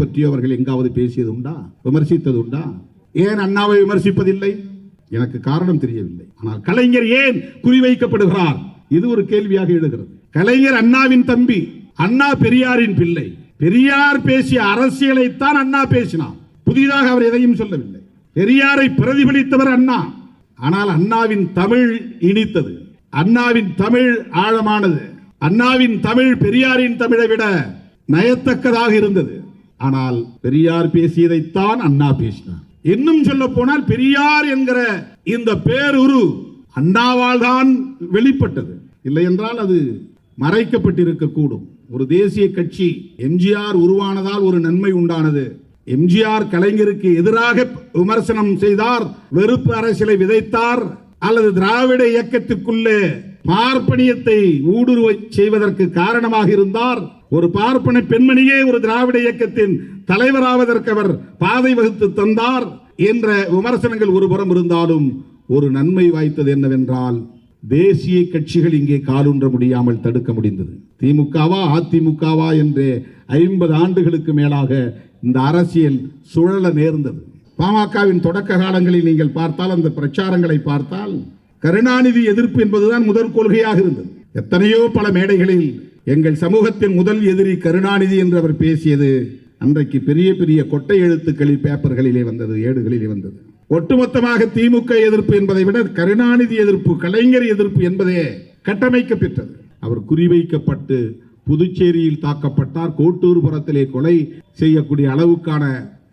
பற்றி அவர்கள் எங்காவது பேசியது உண்டா, விமர்சித்தது உண்டா? ஏன் அண்ணாவை விமர்சிப்பதில்லை? எனக்கு காரணம் தெரியவில்லை. ஆனால் கலைஞர் ஏன் குறிவைக்கப்படுகிறார்? இது ஒரு கேள்வியாக எழுகிறது. கலைஞர் அண்ணாவின் தம்பி, அண்ணா பெரியாரின் பிள்ளை. பெரியார் பேசிய அரசியலைத்தான் அண்ணா பேசினார். புதிதாக அவர் எதையும் சொல்லவில்லை. பெரியாரை பிரதிபலித்தவர் அண்ணா. ஆனால் அண்ணாவின் தமிழ் இனித்தது, அண்ணாவின் தமிழ் ஆழமானது, அண்ணாவின் தமிழ் பெரியாரின் தமிழை விட நயத்தக்கதாக இருந்தது. ஆனால் பெரியார் பேசியதைத்தான் அண்ணா பேசினார். இன்னும் சொல்ல போனால் பெரியார் என்கிற இந்த பேருரு அண்ணாவால் தான் வெளிப்பட்டது. இல்லை என்றால் அது மறைக்கப்பட்டிருக்க கூடும். ஒரு தேசிய கட்சி எம்ஜிஆர் உருவானதால் ஒரு நன்மை உண்டானது. எம்ஜிஆர் கலைஞருக்கு எதிராக விமர்சனம் செய்தார், வெறுப்பு அரசியலை விதைத்தார், அல்லது திராவிட இயக்கத்துக்குள்ளே பார்ப்பனியத்தை ஊடுருவ செய்வதற்கு காரணமாக இருந்தார். ஒரு பார்ப்பன பெண்மணியே ஒரு திராவிட இயக்கத்தின் தலைவராவதற்கு அவர் பாதை வகுத்து தந்தார் என்ற விமர்சனங்கள் ஒருபுறம் இருந்தாலும் ஒரு நன்மை வாய்த்தது என்னவென்றால் தேசிய கட்சிகள் இங்கே காலூன்ற முடியாமல் தடுக்க முடிந்தது. திமுகவா அதிமுகவா என்று 50 ஆண்டுகளுக்கு மேலாக இந்த அரசியல் சுழல நேர்ந்தது. பாமகவின் தொடக்க காலங்களில் நீங்கள் பார்த்தால், அந்த பிரச்சாரங்களை பார்த்தால், கருணாநிதி எதிர்ப்பு என்பதுதான் முதல் கொள்கையாக இருந்தது. எத்தனையோ பல மேடைகளில் எங்கள் சமூகத்தின் முதல் எதிரி கருணாநிதி என்று அவர் பேசியது அன்றைக்கு பெரிய பெரிய கொட்டை எழுத்துக்களில் பேப்பர்களிலே வந்தது, ஏடுகளிலே வந்தது. ஒட்டுமொத்தமாக திமுக எதிர்ப்பு என்பதை விட கருணாநிதி எதிர்ப்பு, கலைஞர் எதிர்ப்பு என்பதே கட்டமைக்கப்பட்டது. அவர் குறிவைக்கப்பட்டு புதுச்சேரியில் தாக்கப்பட்டார், கோட்டூர்புரத்திலே கொலை செய்யக்கூடிய அளவுக்கான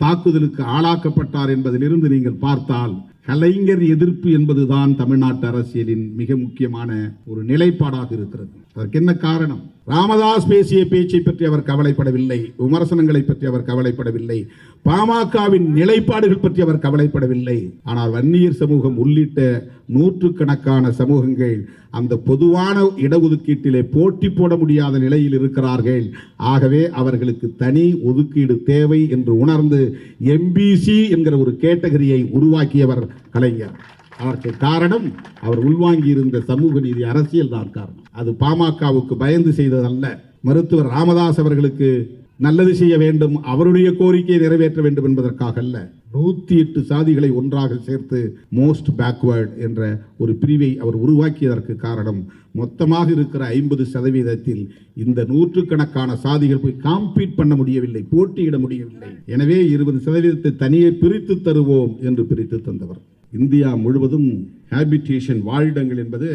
தாக்குதலுக்கு ஆளாக்கப்பட்டார் என்பதிலிருந்து நீங்கள் பார்த்தால் கலைஞர் எதிர்ப்பு என்பதுதான் தமிழ்நாட்டு அரசியலின் மிக முக்கியமான ஒரு நிலைப்பாடாக இருக்கிறது. அதற்கு என்ன காரணம்? ராமதாஸ் பேசிய பேச்சை பற்றி அவர் கவலைப்படவில்லை, விமர்சனங்களை பற்றி அவர் கவலைப்படவில்லை, பாமகவின் நிலைப்பாடுகள் பற்றி அவர் கவலைப்படவில்லை. ஆனால் வன்னியர் சமூகம் உள்ளிட்ட நூற்றுக்கணக்கான சமூகங்கள் அந்த பொதுவான இடஒதுக்கீட்டிலே போட்டி போட முடியாத நிலையில் இருக்கிறார்கள். ஆகவே அவர்களுக்கு தனி ஒதுக்கீடு தேவை என்று உணர்ந்து எம்பிசி என்கிற ஒரு கேட்டகரியை உருவாக்கியவர் கலைஞர். அதற்கு காரணம் அவர் உள்வாங்கி இருந்த சமூக நீதி அரசியல் தான் காரணம். அது பாமகவுக்கு பயந்து செய்ததல்ல. மருத்துவர் ராமதாஸ் அவர்களுக்கு நல்லது செய்ய வேண்டும், அவருடைய கோரிக்கையை நிறைவேற்ற வேண்டும் என்பதற்காக அல்ல. 108 சாதிகளை ஒன்றாக சேர்த்து மோஸ்ட் பேக்வர்ட் என்ற ஒரு பிரிவை அவர் உருவாக்கியதற்கு காரணம் மொத்தமாக இருக்கிற 50% இந்த நூற்றுக்கணக்கான சாதிகள் போய் காம்பீட் பண்ண முடியவில்லை, போட்டியிட முடியவில்லை. எனவே 20% தனியே பிரித்து தருவோம் என்று பிரித்து தந்தவர். இந்தியா முழுவதும் ஹேபிடேஷன் வாழ்விடங்கள் என்பது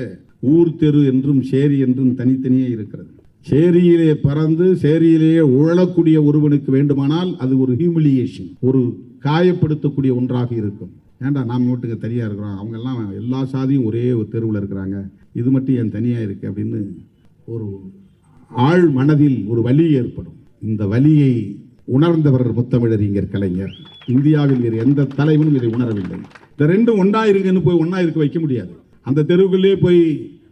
ஊர் தெரு என்றும் சேரி என்றும் தனித்தனியே இருக்கிறது. சேரியிலே பறந்து சேரியிலேயே உழலக்கூடிய ஒருவனுக்கு வேண்டுமானால் அது ஒரு ஹியூமிலியேஷன், ஒரு காயப்படுத்தக்கூடிய ஒன்றாக இருக்கும். ஏண்டா நாம் மட்டுங்க தனியாக இருக்கிறோம், அவங்க எல்லாம் எல்லா சாதியும் ஒரே ஒரு தெருவில் இருக்கிறாங்க, இது மட்டும் என் தனியாக இருக்கு அப்படின்னு ஒரு ஆழ் மனதில் ஒரு வலி ஏற்படும். இந்த வலியை உணர்ந்தவர் முத்தமிழறிஞர் கலைஞர். இந்தியாவில் வேறு எந்த தலைவனும் இதை உணரவில்லை. இந்த ரெண்டும் ஒன்றா இருக்குன்னு போய் ஒன்றா இருக்க வைக்க முடியாது. அந்த தெருவுக்குள்ளே போய்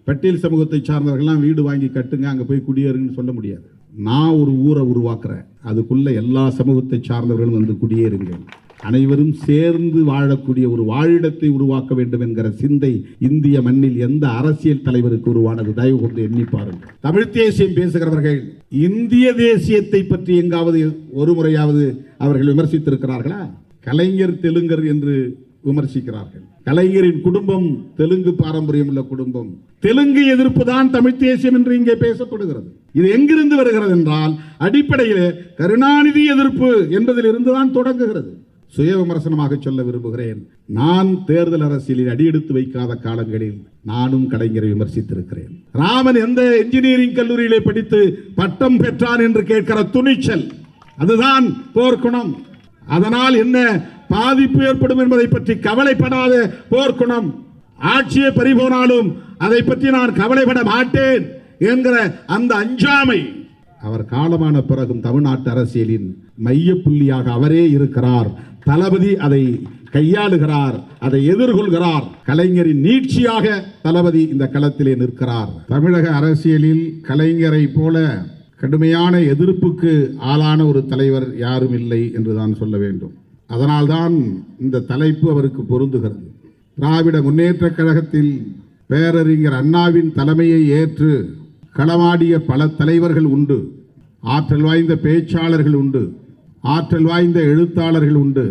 பட்டியல் சமூகத்தை சார்ந்தவர்கள்லாம் வீடு வாங்கி கட்டுங்க, அங்கே போய் குடியேறுங்கன்னு சொல்ல முடியாது. நான் ஒரு ஊரை உருவாக்குறேன், அதுக்குள்ள எல்லா சமூகத்தை சார்ந்தவர்களும் வந்து குடியேறுங்கள், அனைவரும் சேர்ந்து வாழக்கூடிய ஒரு வாழிடத்தை உருவாக்க வேண்டும் என்கிற சிந்தை இந்திய மண்ணில் எந்த அரசியல் தலைவருக்கு உருவானது? தயவு கொண்டு எண்ணி பாருங்கள். தமிழ் தேசியம் பேசுகிறவர்கள் இந்திய தேசியத்தை பற்றி எங்காவது ஒரு முறையாவது அவர்கள் விமர்சித்திருக்கிறார்களா? கலைஞர் தெலுங்கர் என்று விமர்சிக்கிறார்கள். கலைஞரின் குடும்பம் தெலுங்கு பாரம்பரியம் உள்ள குடும்பம். தெலுங்கு எதிர்ப்பு தான் தமிழ் தேசியம் என்று இங்கே பேசப்படுகிறது. இது எங்கிருந்து வருகிறது என்றால் அடிப்படையில் கருணாநிதி எதிர்ப்பு என்பதில் இருந்துதான் தொடங்குகிறது. சுய விமர்சனமாக சொல்ல விரும்புகிறேன், நான் தேர்தல் அரசியலில் அடியெடுத்து வைக்காத காலங்களில் நானும் கலைஞரை விமர்சித்திருக்கிறேன். ராமன் எந்த என்ஜினியரிங் கல்லூரியிலே படித்து பட்டம் பெற்றான் என்று கேட்கிற துணிச்சல், அதுதான் போர்க்குணம். அதனால் என்ன பாதிப்பு ஏற்படும் என்பதை பற்றி கவலைப்படாத போர்க்குணம். ஆட்சியை பறிபோனாலும் அதை பற்றி நான் கவலைப்பட மாட்டேன் என்கிற அந்த அஞ்சாமை. அவர் காலமான பிறகும் தமிழ்நாட்டு அரசியலின் மைய புள்ளியாக அவரே இருக்கிறார். தளபதி அதை கையாளுகிறார், அதை எதிர்கொள்கிறார். கலைஞரின் நீட்சியாக தளபதி இந்த களத்திலே நிற்கிறார். தமிழக அரசியலில் கலைஞரை போல கடுமையான எதிர்ப்புக்கு ஆளான ஒரு தலைவர் யாரும் இல்லை என்று தான் சொல்ல வேண்டும். அதனால்தான் இந்த தலைப்பு அவருக்கு பொருந்துகிறது. திராவிட முன்னேற்ற கழகத்தில் பேரறிஞர் அண்ணாவின் தலைமையை ஏற்று களமாடிய பல தலைவர்கள் உண்டு, ஆற்றல் வாய்ந்த பேச்சாளர்கள் உண்டு. ஆற்றல் வாய்ந்த எழுத்தாளர்கள் உண்டு,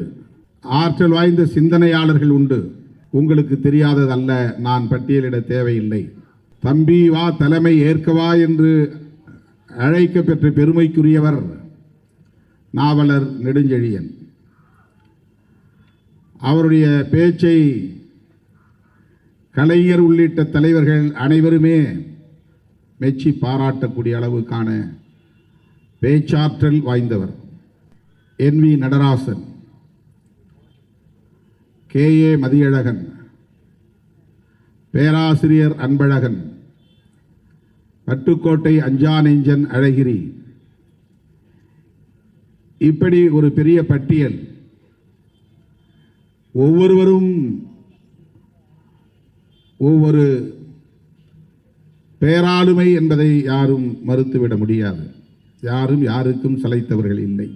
ஆற்றல் வாய்ந்த சிந்தனையாளர்கள் உண்டு. உங்களுக்கு தெரியாததல்ல, நான் பட்டியலிட தேவையில்லை. தம்பி வா தலைமை ஏற்கவா என்று அழைக்க பெற்ற பெருமைக்குரியவர் நாவலர் நெடுஞ்செழியன். அவருடைய பேச்சை கலைஞர் உள்ளிட்ட தலைவர்கள் அனைவருமே மெச்சி பாராட்டக்கூடிய அளவுக்கான பேச்சாற்றல் வாய்ந்தவர். NV நடராசன், KA மதியழகன், பேராசிரியர் அன்பழகன், பட்டுக்கோட்டை அஞ்சானெஞ்சன் அழகிரி, இப்படி ஒரு பெரிய பட்டியல். ஒவ்வொருவரும் ஒவ்வொரு பேராளுமை என்பதை யாரும் மறுத்துவிட முடியாது. யாரும் யாருக்கும் சளைத்தவர்கள் இல்லை.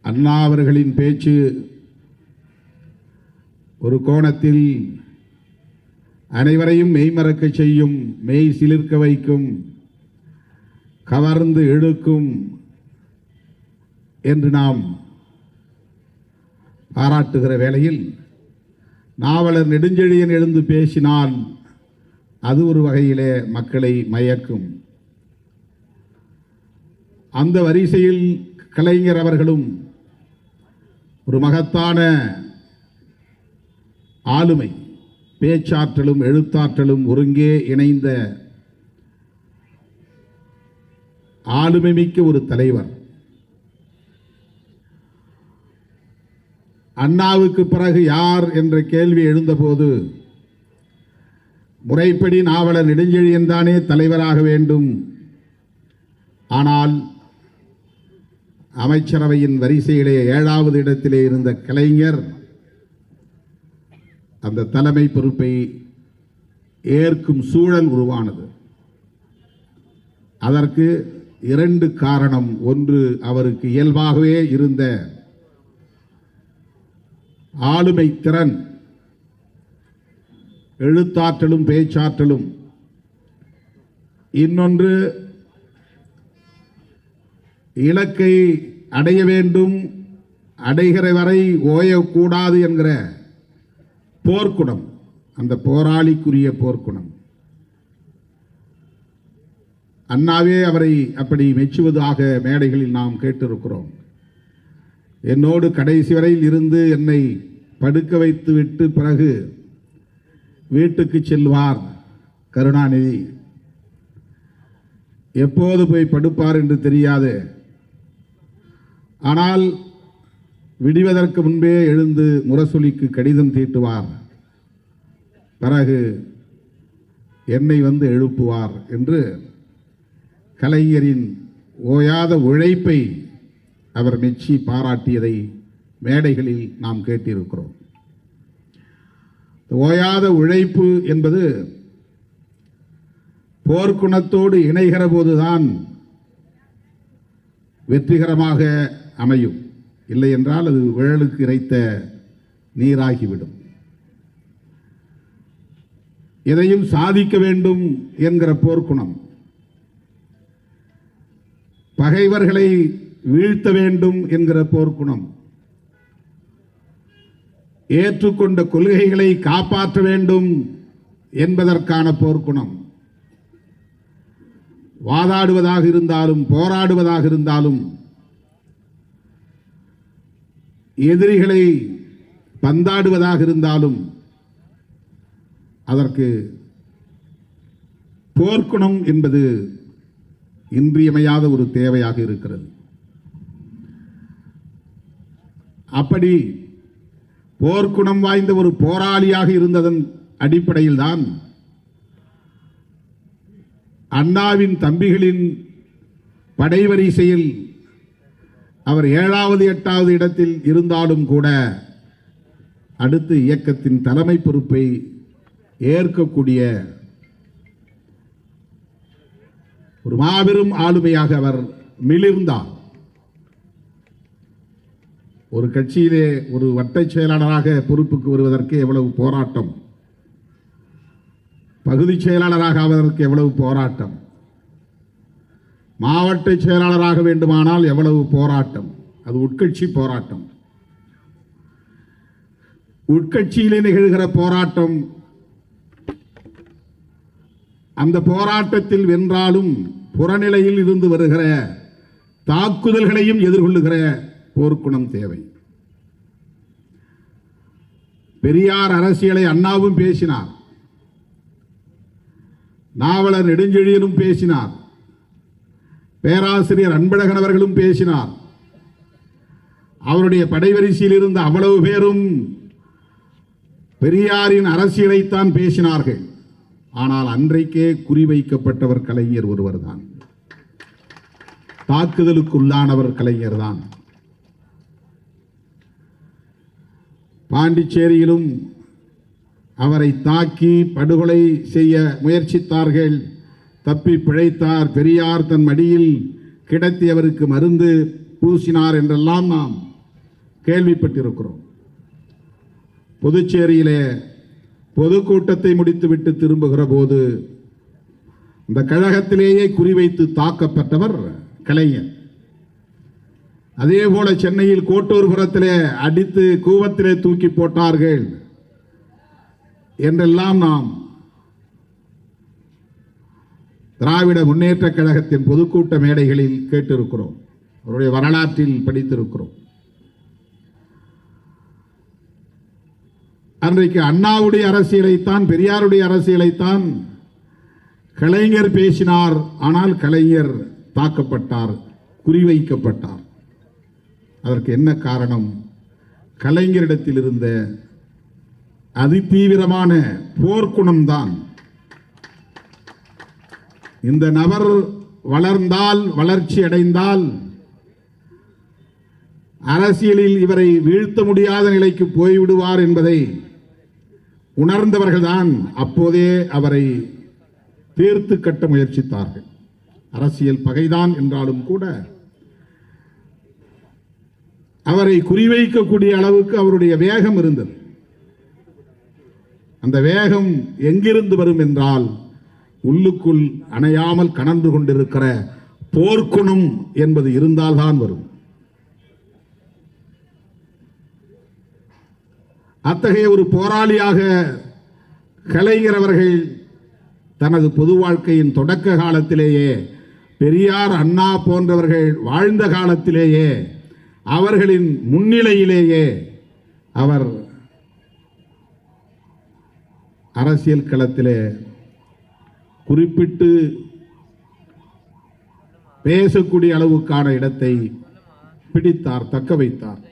அண்ணா அவர்களின் பேச்சு ஒரு கோணத்தில் அனைவரையும் மெய்மறக்க செய்யும், மெய் சிலிர்க்க வைக்கும், கவர்ந்து இழுக்கும் என்று நாம் பாராட்டுகிற வேளையில் நாவலர் நெடுஞ்செழியன் எழுந்து பேசினால் அது ஒரு வகையிலே மக்களை மயக்கும். அந்த வரிசையில் கலைஞர் அவர்களும் ஒரு மகத்தான ஆளுமை, பேச்சாற்றலும் எழுத்தாற்றலும் ஒருங்கே இணைந்த ஆளுமை மிக்க ஒரு தலைவர். அண்ணாவுக்கு பிறகு யார் என்ற கேள்வி எழுந்தபோது முறைப்படி நாவலர் நெடுஞ்செழியன் தானே தலைவராக வேண்டும். ஆனால் அமைச்சரவையின் வரிசையிலே 7வது இடத்திலே இருந்த கலைஞர் அந்த தலைமை பொறுப்பை ஏற்கும் சூழல் உருவானது. அதற்கு 2 காரணம். ஒன்று, அவருக்கு இயல்பாகவே இருந்த ஆளுமை திறன், எழுத்தாற்றலும் பேச்சாற்றலும். இன்னொன்று, இலக்கை அடைய வேண்டும், அடைகிற வரை ஓயக்கூடாது என்கிற போர்க்குணம், அந்த போராளிக்குரிய போர்க்குணம். அண்ணாவே அவரை அப்படி மெச்சுவதாக மேடைகளில் நாம் கேட்டிருக்கிறோம். என்னோடு கடைசி வரையில் இருந்து என்னை படுக்க வைத்து விட்டு பிறகு வீட்டுக்கு செல்வார் கருணாநிதி. எப்போது போய் படுப்பார் என்று தெரியாது. ஆனால் விடிவதற்கு முன்பே எழுந்து முரசொலிக்கு கடிதம் தீட்டுவார், பிறகு என்னை வந்து எழுப்புவார் என்று கலைஞரின் ஓயாத உழைப்பை அவர் மெச்சி பாராட்டியதை மேடைகளில் நாம் கேட்டிருக்கிறோம். ஓயாத உழைப்பு என்பது போர்க்குணத்தோடு இணைகிற போதுதான் வெற்றிகரமாக அமையும். இல்லை என்றால் அது விழலுக்கு இறைத்த நீராகிவிடும். எதையும் சாதிக்க வேண்டும் என்கிற போர்க்குணம், பகைவர்களை வீழ்த்த வேண்டும் என்கிற போர்க்குணம், ஏற்றுக்கொண்ட கொள்கைகளை காப்பாற்ற வேண்டும் என்பதற்கான போர்க்குணம், வாதாடுவதாக இருந்தாலும் போராடுவதாக இருந்தாலும் எதிரிகளை பந்தாடுவதாக இருந்தாலும் அதற்கு போர்க்குணம் என்பது இன்றியமையாத ஒரு தேவையாக இருக்கிறது. அப்படி போர்க்குணம் வாய்ந்த ஒரு போராளியாக இருந்ததன் அடிப்படையில் தான் அண்ணாவின் தம்பிகளின் படைவரிசையில் அவர் 7வது 8வது இடத்தில் இருந்தாலும் கூட அடுத்து இயக்கத்தின் தலைமை பொறுப்பை ஏற்கக்கூடிய ஒரு மாபெரும் ஆளுமையாக அவர் மிளிர்ந்தார். ஒரு கட்சியிலே ஒரு வட்ட செயலாளராக பொறுப்புக்கு வருவதற்கு எவ்வளவு போராட்டம், பகுதி செயலாளராக ஆவதற்கு எவ்வளவு போராட்டம். மாவட்ட செயலாளராக வேண்டுமானால் எவ்வளவு போராட்டம், அது உட்கட்சி போராட்டம். உட்கட்சியிலே நிகழ்கிற போராட்டம், அந்த போராட்டத்தில் வென்றாலும் புறநிலையில் இருந்து வருகிற தாக்குதல்களையும் எதிர்கொள்ளுகிற போர்க்குணம் தேவை. பெரியார் அரசியலை அண்ணாவும் பேசினார், நாவலர் நெடுஞ்செழியனும் பேசினார், பேராசிரியர் அன்பழகன் அவர்களும் பேசினார். அவருடைய படைவரிசையில் இருந்த அவ்வளவு பேரும் பெரியாரின் அரசியலைத்தான் பேசினார்கள். ஆனால் அன்றைக்கே குறிவைக்கப்பட்டவர் கலைஞர் ஒருவர்தான், தாக்குதலுக்குள்ளானவர் கலைஞர் தான். பாண்டிச்சேரியிலும் அவரை தாக்கி படுகொலை செய்ய முயற்சித்தார்கள். தப்பி பிழைத்தார். பெரியார் தன் மடியில் கிடத்தி அவருக்கு மருந்து பூசினார் என்றெல்லாம் நாம் கேள்விப்பட்டிருக்கிறோம். புதுச்சேரியிலே பொதுக்கூட்டத்தை முடித்துவிட்டு திரும்புகிற போது இந்த கழகத்திலேயே குறிவைத்து தாக்கப்பட்டவர் கலைஞர். அதே போல சென்னையில் கோட்டூர்புரத்திலே அடித்து கூவத்திலே தூக்கி போட்டார்கள் என்றெல்லாம் நாம் திராவிட முன்னேற்ற கழகத்தின் பொதுக்கூட்ட மேடைகளில் கேட்டிருக்கிறோம், அவருடைய வரலாற்றில் படித்திருக்கிறோம். அன்றைக்கு அண்ணாவுடைய அரசியலைத்தான், பெரியாருடைய அரசியலைத்தான் கலைஞர் பேசினார். ஆனால் கலைஞர் தாக்கப்பட்டார், குறிவைக்கப்பட்டார். அதற்கு என்ன காரணம்? கலைஞரிடத்தில் இருந்த அதிதீவிரமான போர்க்குணம்தான். இந்த நபர் வளர்ந்தால், வளர்ச்சி அடைந்தால் அரசியலில் இவரை வீழ்த்த முடியாத நிலைக்கு போய்விடுவார் என்பதை உணர்ந்தவர்கள்தான் அப்போதே அவரை தீர்த்து கட்ட முயற்சித்தார்கள். அரசியல் பகைதான் என்றாலும் கூட அவரை குறிவைக்கக்கூடிய அளவுக்கு அவருடைய வேகம் இருந்தது. அந்த வேகம் எங்கிருந்து வரும் என்றால், உள்ளுக்குள் அணையாமல் கனன்று கொண்டிருக்கிற போர்க்குணம் என்பது இருந்தால்தான் வரும். அத்தகைய ஒரு போராளியாக கலைஞர் அவர்கள் தனது பொது வாழ்க்கையின் தொடக்க காலத்திலேயே, பெரியார் அண்ணா போன்றவர்கள் வாழ்ந்த காலத்திலேயே, அவர்களின் முன்னிலையிலேயே அவர் அரசியல் களத்திலே குறிப்பிட்டு பேசக்கூடிய அளவுக்கான இடத்தை பிடித்தார், தக்க வைத்தார்.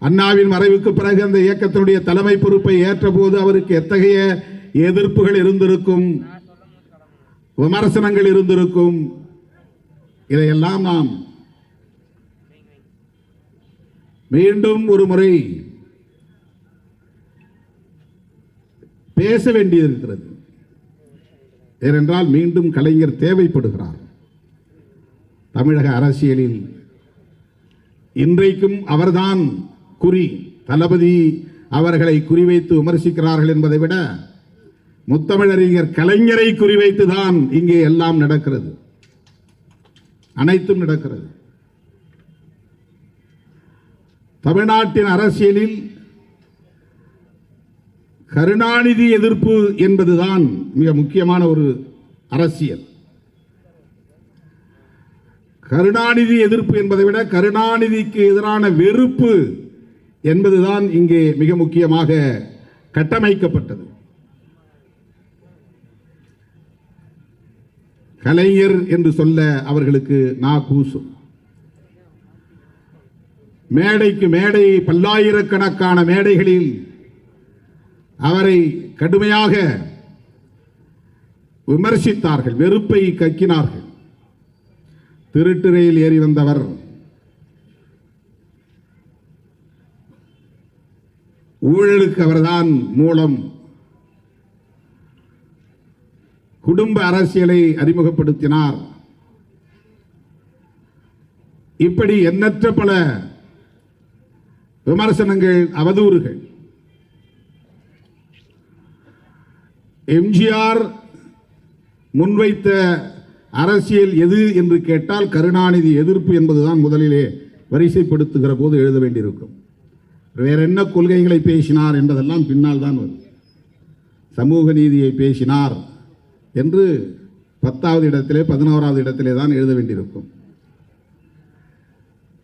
அண்ணாவின் மறைவுக்கு பிறகு அந்த இயக்கத்தினுடைய தலைமை பொறுப்பை ஏற்ற போது அவருக்கு எத்தகைய எதிர்ப்புகள் இருந்திருக்கும், விமர்சனங்கள் இருந்திருக்கும். இதையெல்லாம் நாம் மீண்டும் ஒரு முறை பேச வேண்டியிருக்கிறது. ஏனென்றால் மீண்டும் கலைஞர் தேவைப்படுகிறார் தமிழக அரசியலில். இன்றைக்கும் அவர்தான் குறி. தளபதி அவர்களை குறிவைத்து விமர்சிக்கிறார்கள் என்பதை விட முத்தமிழறிஞர் கலைஞரை குறிவைத்துதான் இங்கே எல்லாம் நடக்கிறது, அனைத்தும் நடக்கிறது. தமிழ்நாட்டின் அரசியலில் கருணாநிதி எதிர்ப்பு என்பதுதான் மிக முக்கியமான ஒரு அரசியல். கருணாநிதி எதிர்ப்பு என்பதை விட கருணாநிதிக்கு எதிரான வெறுப்பு என்பதுதான் இங்கே மிக முக்கியமாக கட்டமைக்கப்பட்டது. கலைஞர் என்று சொல்ல அவர்களுக்கு நா கூசும். மேடைக்கு மேடை, பல்லாயிரக்கணக்கான மேடைகளில் அவரை கடுமையாக விமர்சித்தார்கள், வெறுப்பை கக்கினார்கள். திருட்டு ரயில் ஏறி வந்தவர், ஊழலுக்கு அவர்தான் மூலம், குடும்ப அரசியலை அறிமுகப்படுத்தினார். இப்படி எண்ணற்ற பல விமர்சனங்கள், அவதூறுகள். எம்ஜிஆர் முன்வைத்த அரசியல் எது என்று கேட்டால் கருணாநிதி எதிர்ப்பு என்பதுதான் முதலிலே வரிசைப்படுத்துகிற போது எழுத வேண்டியிருக்கும். வேற என்ன கொள்கைகளை பேசினார் என்பதெல்லாம் பின்னால் தான் வரும். சமூக நீதியை பேசினார் என்று 10வது இடத்திலே 11வது இடத்திலே தான் எழுத வேண்டியிருக்கும்.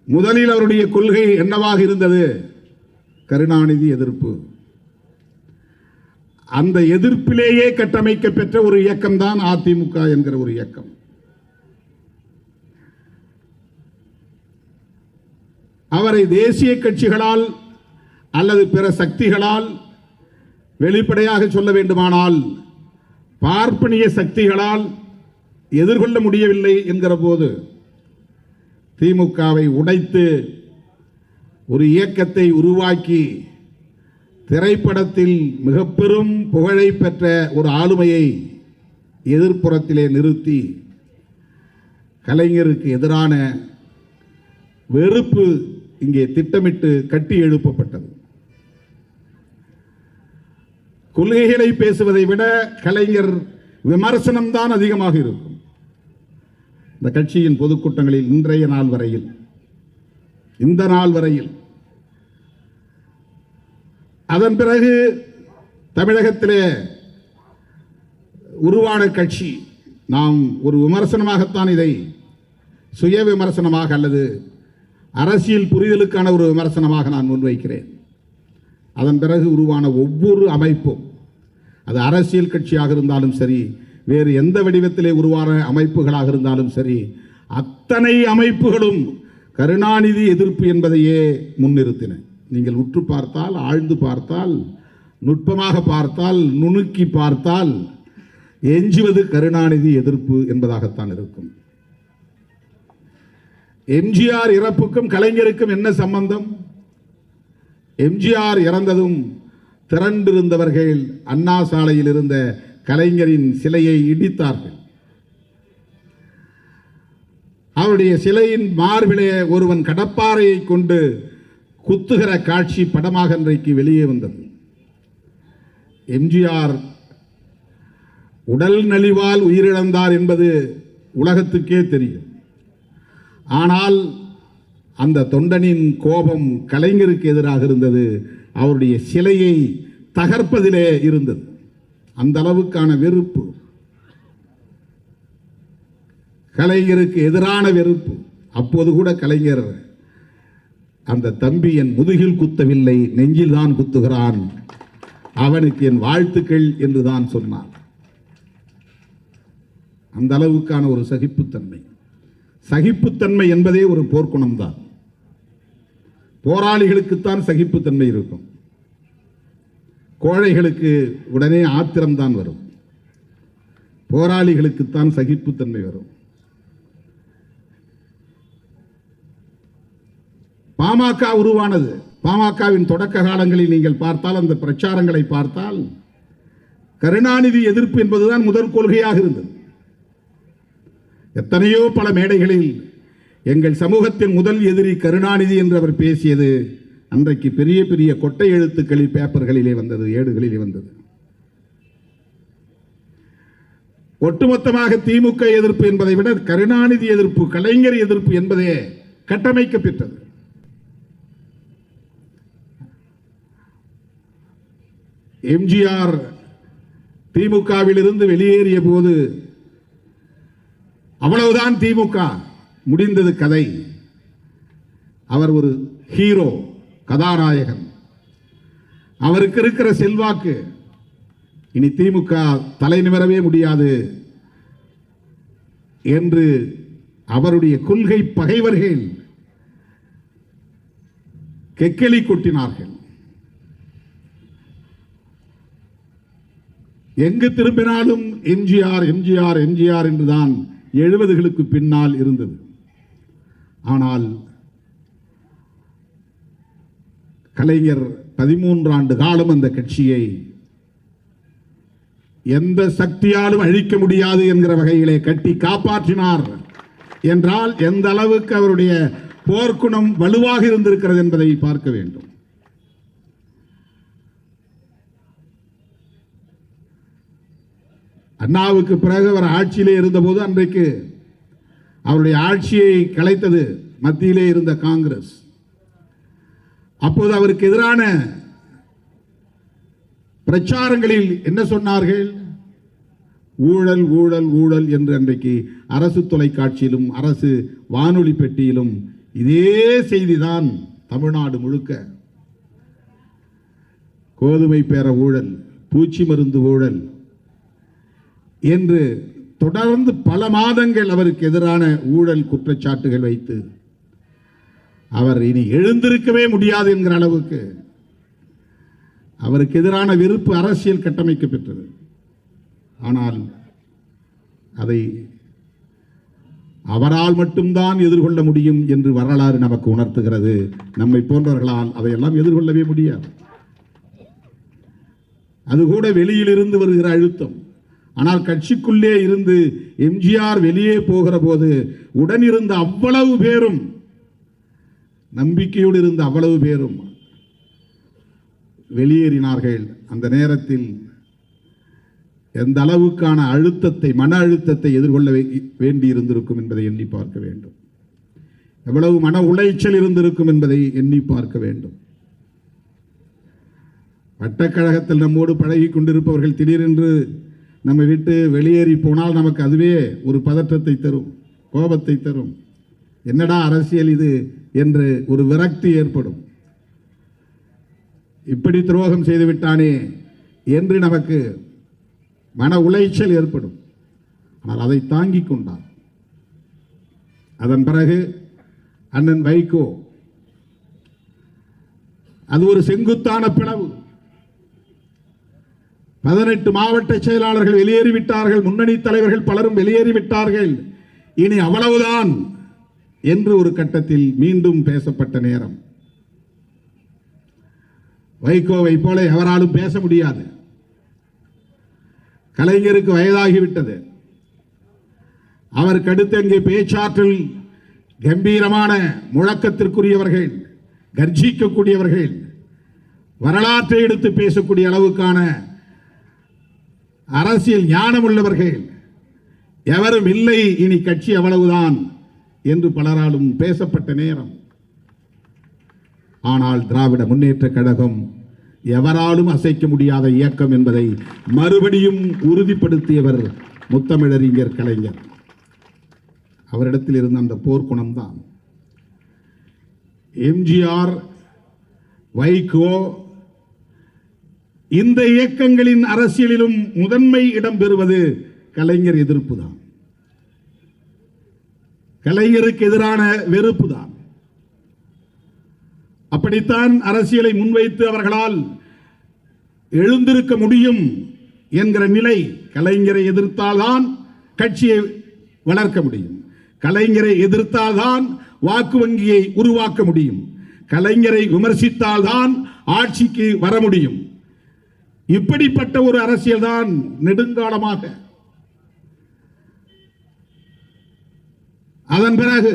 முதலில் அவருடைய கொள்கை என்னவாக இருந்தது? கருணாநிதி எதிர்ப்பு. அந்த எதிர்ப்பிலேயே கட்டமைக்க பெற்ற ஒரு இயக்கம் தான் அதிமுக என்கிற ஒரு இயக்கம். அவரை தேசிய கட்சிகளால் அல்லது பிற சக்திகளால் வெளிப்படையாக சொல்ல வேண்டுமானால் பார்ப்பனிய சக்திகளால் எதிர்கொள்ள முடியவில்லை என்கிற போது திமுகவை உடைத்து ஒரு இயக்கத்தை உருவாக்கி திரைப்படத்தில் மிக பெரும் புகழை பெற்ற ஒரு ஆளுமையை எதிர்ப்புறத்திலே நிறுத்தி கலைஞருக்கு எதிரான வெறுப்பு இங்கே திட்டமிட்டு கட்டி எழுப்பப்பட்டது. கொள்கைகளை பேசுவதை விட கலைஞர் விமர்சனம்தான் அதிகமாக இருக்கும். இந்த கட்சியின் பொதுக்கூட்டங்களில் இன்றைய நாள் வரையில், இந்த நாள் வரையில், அதன் பிறகு தமிழகத்திலே உருவான கட்சி, நாம் ஒரு விமர்சனமாகத்தான் இதை சுய விமர்சனமாக அல்லது அரசியல் புரிதலுக்கான ஒரு விமர்சனமாக நான் முன்வைக்கிறேன். அதன் பிறகு உருவான ஒவ்வொரு அமைப்பும், அது அரசியல் கட்சியாக இருந்தாலும் சரி, வேறு எந்த வடிவத்திலே உருவான அமைப்புகளாக இருந்தாலும் சரி, அத்தனை அமைப்புகளும் கருணாநிதி எதிர்ப்பு என்பதையே முன்னிறுத்தின. நீங்கள் உற்று பார்த்தால், ஆழ்ந்து பார்த்தால், நுட்பமாக பார்த்தால், நுணுக்கி பார்த்தால் எஞ்சுவது கருணாநிதி எதிர்ப்பு என்பதாகத்தான் இருக்கும். எம்ஜிஆர் இறப்புக்கும் கலைஞருக்கும் என்ன சம்பந்தம்? எம்ஜிஆர் இறந்ததும் திரண்டிருந்தவர்கள் அண்ணா சாலையில் இருந்த கலைஞரின் சிலையை இடித்தார்கள். அவருடைய சிலையின் மார்பிலே ஒருவன் கடப்பாறையை கொண்டு குத்துகிற காட்சி படமாக இன்றைக்கு வெளியே வந்தது. எம்ஜிஆர் உடல் நலிவால் உயிரிழந்தார் என்பது உலகத்துக்கே தெரியும். ஆனால் அந்த தொண்டனின் கோபம் கலைஞருக்கு எதிராக இருந்தது, அவருடைய சிலையை தகர்ப்பதிலே இருந்தது. அந்த அளவுக்கான வெறுப்பு, கலைஞருக்கு எதிரான வெறுப்பு. அப்போது கூட கலைஞர், அந்த தம்பி என் முதுகில் குத்தவில்லை, நெஞ்சில் தான் குத்துகிறான், அவனுக்கு என் வாழ்த்துக்கள் என்று தான் சொன்னார். அந்த அளவுக்கான ஒரு சகிப்புத்தன்மை. சகிப்புத்தன்மை என்பதே ஒரு போர்க்குணம் தான். போராளிகளுக்குத்தான் சகிப்புத்தன்மை இருக்கும். கோழைகளுக்கு உடனே ஆத்திரம்தான் வரும். போராளிகளுக்குத்தான் சகிப்புத்தன்மை வரும். பாமக உருவானது, பாமகவின் தொடக்க காலங்களில் நீங்கள் பார்த்தால், அந்த பிரச்சாரங்களை பார்த்தால், கருணாநிதி எதிர்ப்பு என்பதுதான் முதல் கொள்கையாக இருந்தது. எத்தனையோ பல மேடைகளில் எங்கள் சமூகத்தின் முதல் எதிரி கருணாநிதி என்று அவர் பேசியது அன்றைக்கு பெரிய பெரிய கொட்டை எழுத்துக்களில், பேப்பர்களிலே வந்தது, ஏடுகளிலே வந்தது. ஒட்டுமொத்தமாக திமுக எதிர்ப்பு என்பதை விட கருணாநிதி எதிர்ப்பு, கலைஞர் எதிர்ப்பு என்பதே கட்டமைக்கப்பட்டது. எம்ஜிஆர் திமுகவில் இருந்து வெளியேறிய போது அவ்வளவுதான், திமுக முடிந்தது கதை. அவர் ஒரு ஹீரோ, கதாநாயகன். அவருக்கு இருக்கிற செல்வாக்கு இனி திமுக தலை நிமிரவே முடியாது என்று அவருடைய கொள்கை பகைவர்கள் கெக்கெலி கொட்டினார்கள். எங்கு திரும்பினாலும் எம்ஜிஆர் எம்ஜிஆர் எம்ஜிஆர் என்றுதான் 70களுக்கு பின்னால் இருந்தது. ஆனால் கலைஞர் 13 ஆண்டு காலம் அந்த கட்சியை எந்த சக்தியாலும் அழிக்க முடியாது என்கிற வகையிலே கட்டி காப்பாற்றினார் என்றால் எந்த அளவுக்கு அவருடைய போர்க்குணம் வலுவாக இருந்திருக்கிறது என்பதை பார்க்க வேண்டும். அண்ணாவுக்கு பிறகு அவர் ஆட்சியிலே இருந்தபோது அன்றைக்கு அவருடைய ஆட்சியை கலைத்தது மத்தியிலே இருந்த காங்கிரஸ். அப்போது அவருக்கு எதிரான பிரச்சாரங்களில் என்ன சொன்னார்கள்? ஊழல் ஊழல் ஊழல் என்று அன்றைக்கு அரசு தொலைக்காட்சியிலும் அரசு வானொலி பெட்டியிலும் இதே செய்திதான் தமிழ்நாடு முழுக்க. கோதுமை பேர ஊழல், பூச்சி மருந்து ஊழல் என்று தொடர்ந்து பல மாதங்கள் அவருக்கு எதிரான ஊழல் குற்றச்சாட்டுகள் வைத்து அவர் இனி எழுந்திருக்கவே முடியாது என்கிற அளவுக்கு அவருக்கு எதிரான வெறுப்பு அரசியல் கட்டமைக்கப்பெற்றது. ஆனால் அதை அவரால் மட்டும்தான் எதிர்கொள்ள முடியும் என்று வரலாறு நமக்கு உணர்த்துகிறது. நம்மை போன்றவர்களால் அதையெல்லாம் எதிர்கொள்ளவே முடியாது. அது கூட வெளியிலிருந்து வருகிற அழுத்தம். ஆனால் கட்சிக்குள்ளே இருந்து எம்ஜிஆர் வெளியே போகிற போது உடனிருந்த அவ்வளவு பேரும், நம்பிக்கையோடு இருந்த அவ்வளவு பேரும் வெளியேறினார்கள். அந்த நேரத்தில் எந்த அளவுக்கான அழுத்தத்தை, மன அழுத்தத்தை எதிர்கொள்ள வேண்டி இருந்திருக்கும் என்பதை எண்ணி பார்க்க வேண்டும். எவ்வளவு மன உளைச்சல் இருந்திருக்கும் என்பதை எண்ணி பார்க்க வேண்டும். வட்டக்கழகத்தில் நம்மோடு பழகி கொண்டிருப்பவர்கள் திடீரென்று நம்ம விட்டு வெளியேறி போனால் நமக்கு அதுவே ஒரு பதற்றத்தை தரும், கோபத்தை தரும். என்னடா அரசியல் இது என்று ஒரு விரக்தி ஏற்படும். இப்படி துரோகம் செய்து விட்டானே என்று நமக்கு மன உளைச்சல் ஏற்படும். ஆனால் அதை தாங்கிக் கொண்டார். அதன் பிறகு அண்ணன் வைகோ, அது ஒரு செங்குத்தான பிளவு. 18 மாவட்ட செயலாளர்கள் வெளியேறிவிட்டார்கள், முன்னணி தலைவர்கள் பலரும் வெளியேறிவிட்டார்கள், இனி அவ்வளவுதான் என்று ஒரு கட்டத்தில் மீண்டும் பேசப்பட்ட நேரம். வைகோவை போல எவராலும் பேச முடியாது. கலைஞருக்கு வயதாகிவிட்டது. அவருக்கு அடுத்து அங்கே பேச்சாற்றல் கம்பீரமான முழக்கத்திற்குரியவர்கள், கர்ஜிக்கக்கூடியவர்கள், வரலாற்றை எடுத்து பேசக்கூடிய அளவுக்கான அரசியல் ஞானம் உள்ளவர்கள் எவரும் இல்லை. இனி கட்சி அவ்வளவுதான் என்று பலராலும் பேசப்பட்ட நேரம். ஆனால் திராவிட முன்னேற்ற கழகம் எவராலும் அசைக்க முடியாத இயக்கம் என்பதை மறுபடியும் உறுதிப்படுத்தியவர் முத்தமிழறிஞர் கலைஞர். அவரிடத்தில் இருந்த அந்த போர்க்குணம்தான் எம்ஜிஆர், வைகோ இந்த இயக்கங்களின் அரசியலிலும் முதன்மை இடம் பெறுவது கலைஞர் எதிர்ப்பு தான், கலைஞருக்கு எதிரான வெறுப்பு தான். அப்படித்தான் அரசியலை முன்வைத்து அவர்களால் எழுந்திருக்க முடியும் என்கிற நிலை. கலைஞரை எதிர்த்தால்தான் கட்சியை வளர்க்க முடியும், கலைஞரை எதிர்த்தால்தான் வாக்கு வங்கியை உருவாக்க முடியும், கலைஞரை விமர்சித்தால்தான் ஆட்சிக்கு வர முடியும். இப்படிப்பட்ட ஒரு அரசியல் தான் நெடுங்காலமாக. அதன் பிறகு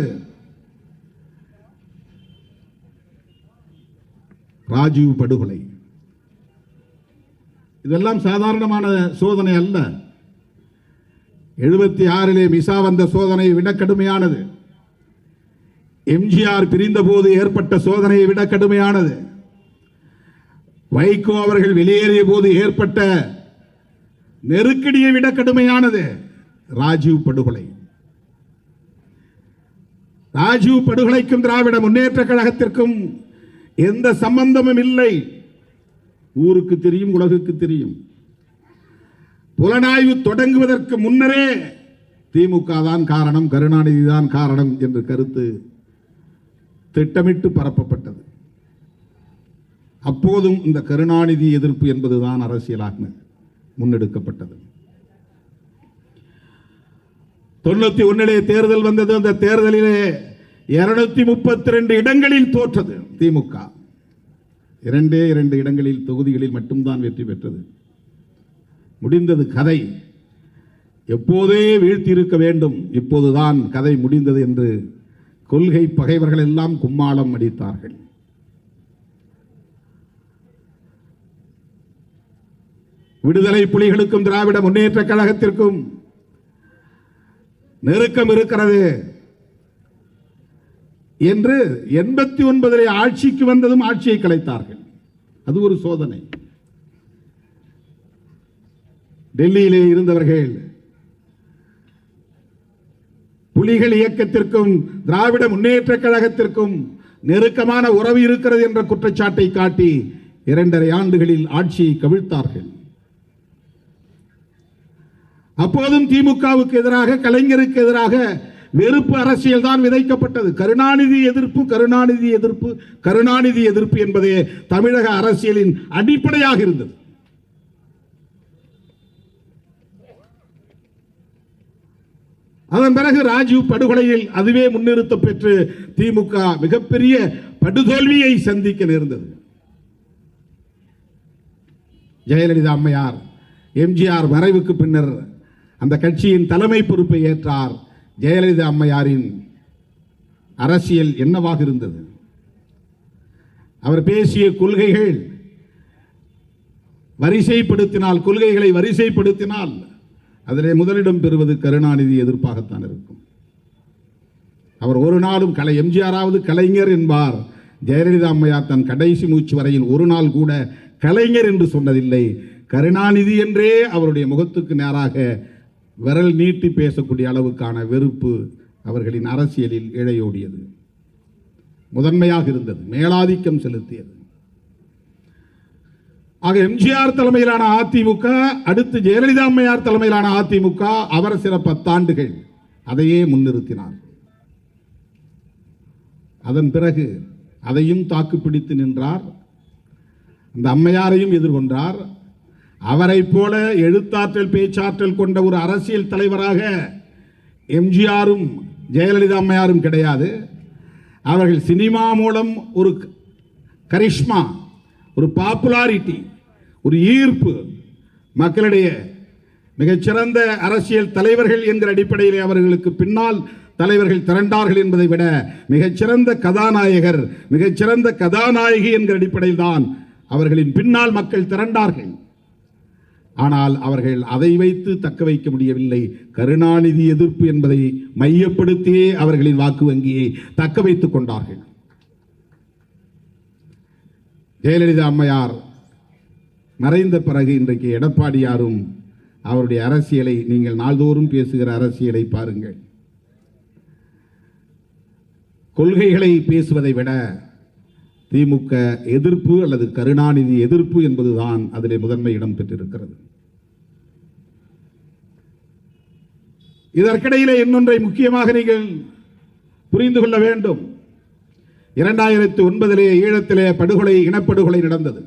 ராஜீவ் படுகொலை, இதெல்லாம் சாதாரணமான சோதனை அல்ல. 76 மிசா வந்த சோதனை விட கடுமையானது. எம்ஜிஆர் பிரிந்த போது ஏற்பட்ட சோதனையை விட கடுமையானது. வைகோ அவர்கள் வெளியேறிய போது ஏற்பட்ட நெருக்கடியை விட கடுமையானது ராஜீவ் படுகொலை. ராஜீவ் படுகொலைக்கும் திராவிட முன்னேற்ற கழகத்திற்கும் எந்த சம்பந்தமும் இல்லை. ஊருக்கு தெரியும், உலகுக்கு தெரியும். புலனாய்வு தொடங்குவதற்கு முன்னரே திமுக தான் காரணம், கருணாநிதி தான் காரணம் என்ற கருத்து திட்டமிட்டு பரப்பப்பட்டது. அப்போதும் இந்த கருணாநிதி எதிர்ப்பு என்பதுதான் அரசியலாக முன்னெடுக்கப்பட்டது. 91 தேர்தல் வந்தது. அந்த தேர்தலிலே 232 இடங்களில் தோற்றது திமுக. 2 இடங்களில் தொகுதிகளில் மட்டும்தான் வெற்றி பெற்றது. முடிந்தது கதை. எப்போதே வீழ்த்தி இருக்க வேண்டும், இப்போதுதான் கதை முடிந்தது என்று கொள்கை பகைவர்கள் எல்லாம் கும்மாளம் அடித்தார்கள். விடுதலை புலிகளுக்கும் திராவிட முன்னேற்ற கழகத்திற்கும் நெருக்கம் இருக்கிறது என்று 89 ஆட்சிக்கு வந்ததும் ஆட்சியை கலைத்தார்கள். அது ஒரு சோதனை. டெல்லியிலே இருந்தவர்கள் புலிகள் இயக்கத்திற்கும் திராவிட முன்னேற்ற கழகத்திற்கும் நெருக்கமான உறவு இருக்கிறது என்ற குற்றச்சாட்டை காட்டி 2.5 ஆண்டுகளில் ஆட்சியை கவிழ்த்தார்கள். அப்போதும் திமுகவுக்கு எதிராக, கலைஞருக்கு எதிராக வெறுப்பு அரசியல் தான் விதைக்கப்பட்டது. கருணாநிதி எதிர்ப்பு, கருணாநிதி எதிர்ப்பு, கருணாநிதி எதிர்ப்பு என்பதே தமிழக அரசியலின் அடிப்படையாக இருந்தது. அதன் பிறகு ராஜீவ் படுகொலையில் அதுவே முன்னிறுத்த பெற்று திமுக மிகப்பெரிய படுதோல்வியை சந்திக்க நேர்ந்தது. ஜெயலலிதா அம்மையார் எம்ஜிஆர் மறைவுக்கு பின்னர் அந்த கட்சியின் தலைமை பொறுப்பை ஏற்றார். ஜெயலலிதா அம்மையாரின் அரசியல் என்னவாக இருந்தது? அவர் பேசிய கொள்கைகள் வரிசைப்படுத்தினால், கொள்கைகளை வரிசைப்படுத்தினால் அதிலே முதலிடம் பெறுவது கருணாநிதி எதிர்ப்பாகத்தான் இருக்கும். அவர் ஒரு நாளும் எம்ஜிஆராவது கலைஞர் என்பார். ஜெயலலிதா அம்மையார் தன் கடைசி மூச்சு வரையில் ஒரு நாள் கூட கலைஞர் என்று சொன்னதில்லை. கருணாநிதி என்றே அவருடைய முகத்துக்கு நேராக விரல் நீட்டி பேசக்கூடிய அளவுக்கான வெறுப்பு அவர்களின் அரசியலில் இழையோடியது, முதன்மையாக இருந்தது, மேலாதிக்கம் செலுத்தியது. ஆக எம்ஜிஆர் தலைமையிலான அதிமுக, அடுத்து ஜெயலலிதா அம்மையார் தலைமையிலான அதிமுக அவர் சில 10 ஆண்டுகள் அதையே முன்னிறுத்தினார். அதன் பிறகு அதையும் தாக்குப்பிடித்து நின்றார். அந்த அம்மையாரையும் எதிர்கொண்டார். அவரை போல எழுத்தாற்றல், பேச்சாற்றல் கொண்ட ஒரு அரசியல் தலைவராக எம்ஜிஆரும் ஜெயலலிதா அம்மையாரும் கிடையாது. அவர்கள் சினிமா மூலம் ஒரு கரிஷ்மா, ஒரு பாப்புலாரிட்டி, ஒரு ஈர்ப்பு, மக்களிடையே மிகச்சிறந்த அரசியல் தலைவர்கள் என்கிற அடிப்படையில் அவர்களுக்கு பின்னால் தலைவர்கள் திரண்டார்கள் என்பதை விட மிகச்சிறந்த கதாநாயகர், மிகச்சிறந்த கதாநாயகி என்கிற அடிப்படையில் தான் அவர்களின் பின்னால் மக்கள் திரண்டார்கள். ஆனால் அவர்கள் அதை வைத்து தக்க வைக்க முடியவில்லை. கருணாநிதி எதிர்ப்பு என்பதை மையப்படுத்தியே அவர்களின் வாக்கு வங்கியை தக்க வைத்துக் கொண்டார்கள். ஜெயலலிதா அம்மையார் மறைந்த பிறகு இன்றைக்கு எடப்பாடியாரும் அவருடைய அரசியலை, நீங்கள் நாள்தோறும் பேசுகிற அரசியலை பாருங்கள். கொள்கைகளை பேசுவதை விட திமுக எதிர்ப்பு அல்லது கருணாநிதி எதிர்ப்பு என்பதுதான் அதிலே முதன்மை இடம் பெற்றிருக்கிறது. இதற்கிடையிலே இன்னொன்றை முக்கியமாக நீங்கள் புரிந்து கொள்ள வேண்டும். 2009 ஈழத்திலே படுகொலை, இனப்படுகொலை நடந்தது.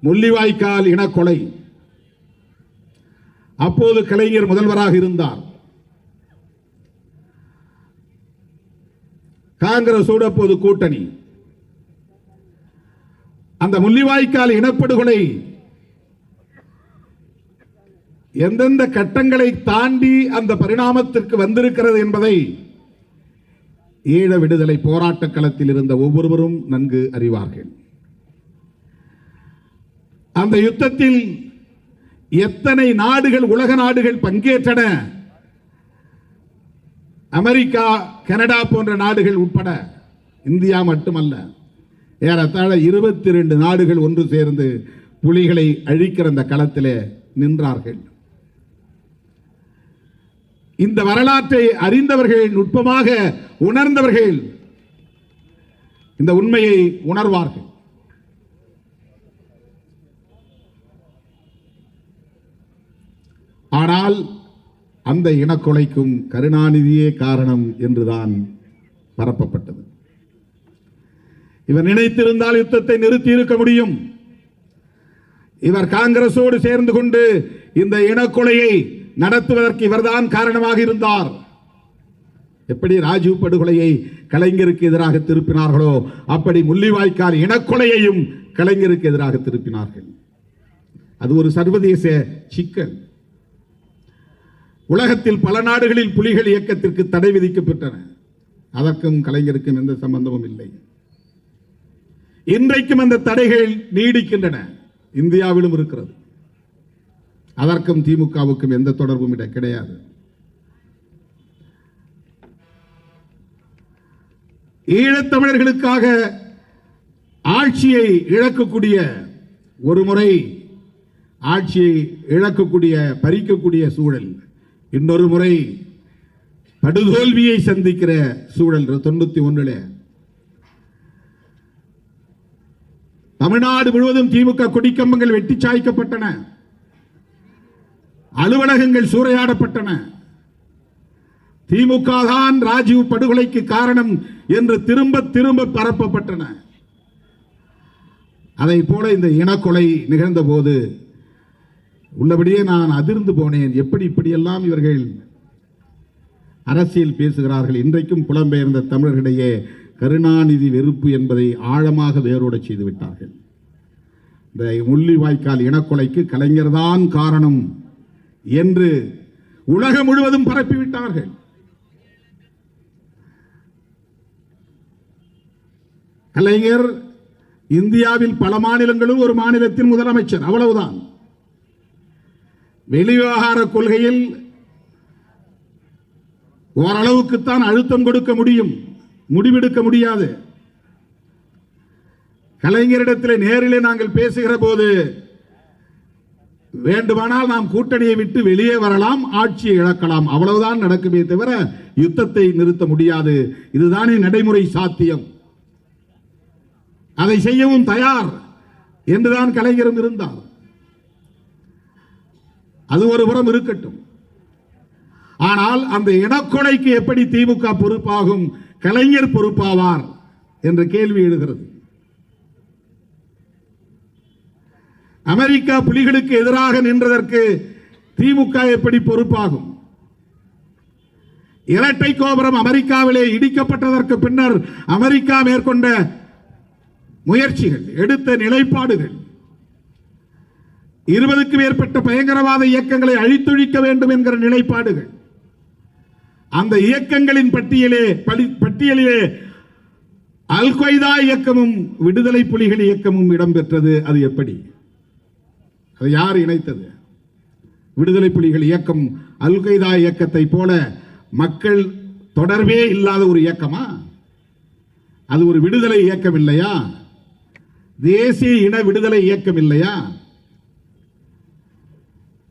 முள்ளிவாய்க்கால் இனக்கொலை. அப்போது கலைஞர் முதல்வராக இருந்தார். காங்கிரஸோடு அப்போது கூட்டணி. அந்த முள்ளிவாய்க்கால் இனப்படுகொலை எந்தெந்த கட்டங்களை தாண்டி அந்த பரிணாமத்திற்கு வந்திருக்கிறது என்பதை ஈழ விடுதலை போராட்ட களத்தில் இருந்த ஒவ்வொருவரும் நன்கு அறிவார்கள். அந்த யுத்தத்தில் எத்தனை நாடுகள், உலக நாடுகள் பங்கேற்றன? அமெரிக்கா, கனடா போன்ற நாடுகள் உட்பட, இந்தியா மட்டுமல்ல, ஏறத்தாழ 22 நாடுகள் ஒன்று சேர்ந்து புலிகளை அழிக்கிற அந்த களத்திலே நின்றார்கள். இந்த வரலாற்றை அறிந்தவர்கள், நுட்பமாக உணர்ந்தவர்கள் இந்த உண்மையை உணர்வார்கள். ஆனால் அந்த இனக்கொலைக்கும் கருணாநிதியே காரணம் என்றுதான் பரப்பப்பட்டது. இவர் நினைத்திருந்தால் யுத்தத்தை நிறுத்தி இருக்க முடியும். இவர் காங்கிரஸோடு சேர்ந்து கொண்டு இந்த இனக்கொலையை நடத்துவதற்கு இவர்தான் காரணமாக இருந்தார். எப்படி ராஜீவ் படுகொலையை கலைஞருக்கு எதிராக திருப்பினார்களோ அப்படி முள்ளிவாய்க்கால் இனக்கொலையையும் கலைஞருக்கு எதிராக திருப்பினார்கள். அது ஒரு சர்வதேச சிக்கல். உலகத்தில் பல நாடுகளில் புலிகள் இயக்கத்திற்கு தடை விதிக்கப்பட்டன. அதற்கும் கலைஞருக்கும் எந்த சம்பந்தமும் இல்லை. இன்றைக்கும் அந்த தடைகள் நீடிக்கின்றன. இந்தியாவிலும் இருக்கிறது. அதற்கும் திமுகவுக்கும் எந்த தொடர்பும் கிடையாது. ஈழத்தமிழர்களுக்காக ஆட்சியை இழக்கக்கூடிய, ஒரு முறை ஆட்சியை இழக்கக்கூடிய, பறிக்கக்கூடிய சூழல், இன்னொரு முறை படுதோல்வியை சந்திக்கிற சூழல். 91 தமிழ்நாடு முழுவதும் திமுக கொடிக்கம்பங்கள் வெட்டி சாய்க்கப்பட்டன, அலுவலகங்கள் சூறையாடப்பட்டன. திமுக தான் ராஜீவ் படுகொலைக்கு காரணம் என்று திரும்ப திரும்ப பரப்பப்பட்டன. அதை போல இந்த இனக்கொலை நிகழ்ந்த போது உள்ளபடியே நான் அதிர்ந்து போனேன். எப்படி இப்படியெல்லாம் இவர்கள் அரசியல் பேசுகிறார்கள். இன்றைக்கும் புலம்பெயர்ந்த தமிழர்களிடையே கருணாநிதி வெறுப்பு என்பதை ஆழமாக வேரோட செய்து விட்டார்கள். இந்த முள்ளிவாய்க்கால் இனக்கொலைக்கு கலைஞர்தான் காரணம் என்று உலகம் முழுவதும் பரப்பிவிட்டார்கள். கலைஞர் இந்தியாவில் பல மாநிலங்களும் ஒரு மாநிலத்தின் முதலமைச்சர், அவ்வளவுதான். வெளிவிவகார கொள்கையில் ஓரளவுக்குத்தான் அழுத்தம் கொடுக்க முடியும், முடிவெடுக்க முடியாது. கலைஞரிடத்தில் நேரிலே நாங்கள் பேசுகிற போது வேண்டுமானால் நாம் கூட்டணியை விட்டு வெளியே வரலாம், ஆட்சியை இழக்கலாம், அவ்வளவுதான் நடக்குமே தவிர யுத்தத்தை நிறுத்த முடியாது. இதுதானே நடைமுறை சாத்தியம். அதை செய்யவும் தயார் என்றுதான் கலைஞரும் இருந்தார். அது ஒரு புறம் இருக்கட்டும். ஆனால் அந்த இனக்கொலைக்கு எப்படி திமுக பொறுப்பாகும், கலைஞர் பொறுப்பாவார் என்ற கேள்வி எழுகிறது. அமெரிக்கா புலிகளுக்கு எதிராக நின்றதற்கு திமுக எப்படி பொறுப்பாகும்? இரட்டை கோபுரம் அமெரிக்காவிலே இடிக்கப்பட்டதற்கு பின்னர் அமெரிக்கா மேற்கொண்ட முயற்சிகள், எடுத்த நிலைப்பாடுகள், 20க்கும் மேற்பட்ட பயங்கரவாத இயக்கங்களை அழித்தொழிக்க வேண்டும் என்கிற நிலைப்பாடுகள், அந்த இயக்கங்களின் பட்டியலிலே அல் கொய்தா இயக்கமும் விடுதலை புலிகள் இயக்கமும் இடம்பெற்றது. அது எப்படி? அது யார் இணைத்தது? விடுதலை புலிகள் இயக்கம் அல் கொய்தா இயக்கத்தை போல மக்கள் தொடர்பே இல்லாத ஒரு இயக்கமா? அது ஒரு விடுதலை இயக்கம் இல்லையா? தேசிய இன விடுதலை இயக்கம் இல்லையா?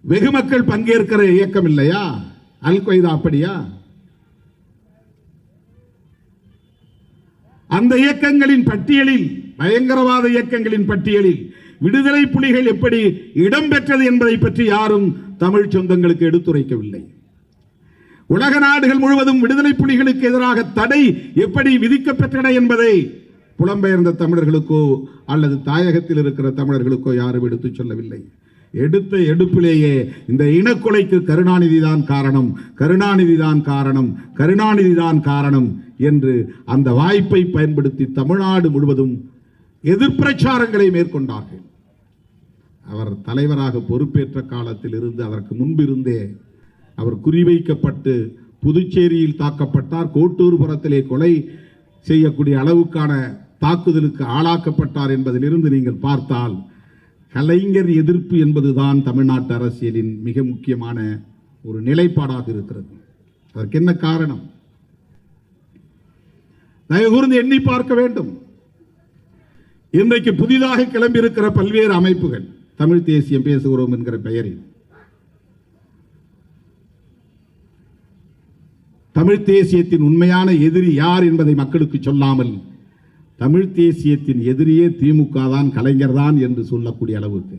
வெகு மக்கள் பங்கேற்கிற இயக்கம் இல்லையா அல் கொய்தா? அப்படியா? அந்த இயக்கங்களின் பட்டியலில், பயங்கரவாத இயக்கங்களின் பட்டியலில் விடுதலை புலிகள் எப்படி இடம்பெற்றது என்பதை பற்றி யாரும் தமிழ் சொந்தங்களுக்கு எடுத்துரைக்கவில்லை. உலக நாடுகள் முழுவதும் விடுதலை புலிகளுக்கு எதிராக தடை எப்படி விதிக்கப்பெற்றன என்பதை புலம்பெயர்ந்த தமிழர்களுக்கோ அல்லது தாயகத்தில் இருக்கிற தமிழர்களுக்கோ யாரும் எடுத்துச் சொல்லவில்லை. எடுத்த எடுப்பிலேயே இந்த இனக்கொலைக்கு கருணாநிதி தான் காரணம், கருணாநிதி தான் காரணம், கருணாநிதி தான் காரணம் என்று அந்த வாய்ப்பை பயன்படுத்தி தமிழ்நாடு முழுவதும் எதிர்பிரச்சாரங்களை மேற்கொண்டார்கள். அவர் தலைவராக பொறுப்பேற்ற காலத்தில் இருந்து அதற்கு முன்பிருந்தே அவர் குறிவைக்கப்பட்டு புதுச்சேரியில் தாக்கப்பட்டார். கோட்டூர்புரத்திலே கொலை செய்யக்கூடிய அளவுக்கான தாக்குதலுக்கு ஆளாக்கப்பட்டார் என்பதிலிருந்து நீங்கள் பார்த்தால் கலைஞர் எதிர்ப்பு என்பதுதான் தமிழ்நாட்டு அரசியலின் மிக முக்கியமான ஒரு நிலைப்பாடாக இருக்கிறது. அதற்கு என்ன காரணம்? தயவு கூர்ந்து எண்ணி பார்க்க வேண்டும். இன்றைக்கு புதிதாக கிளம்பியிருக்கிற பல்வேறு அமைப்புகள், தமிழ் தேசியம் பேசுகிறோம் என்கிற பெயரில் தமிழ் தேசியத்தின் உண்மையான எதிரி யார் என்பதை மக்களுக்கு சொல்லாமல் தமிழ் தேசியத்தின் எதிரியே திமுக தான், கலைஞர் தான் என்று சொல்லக்கூடிய அளவுக்கு,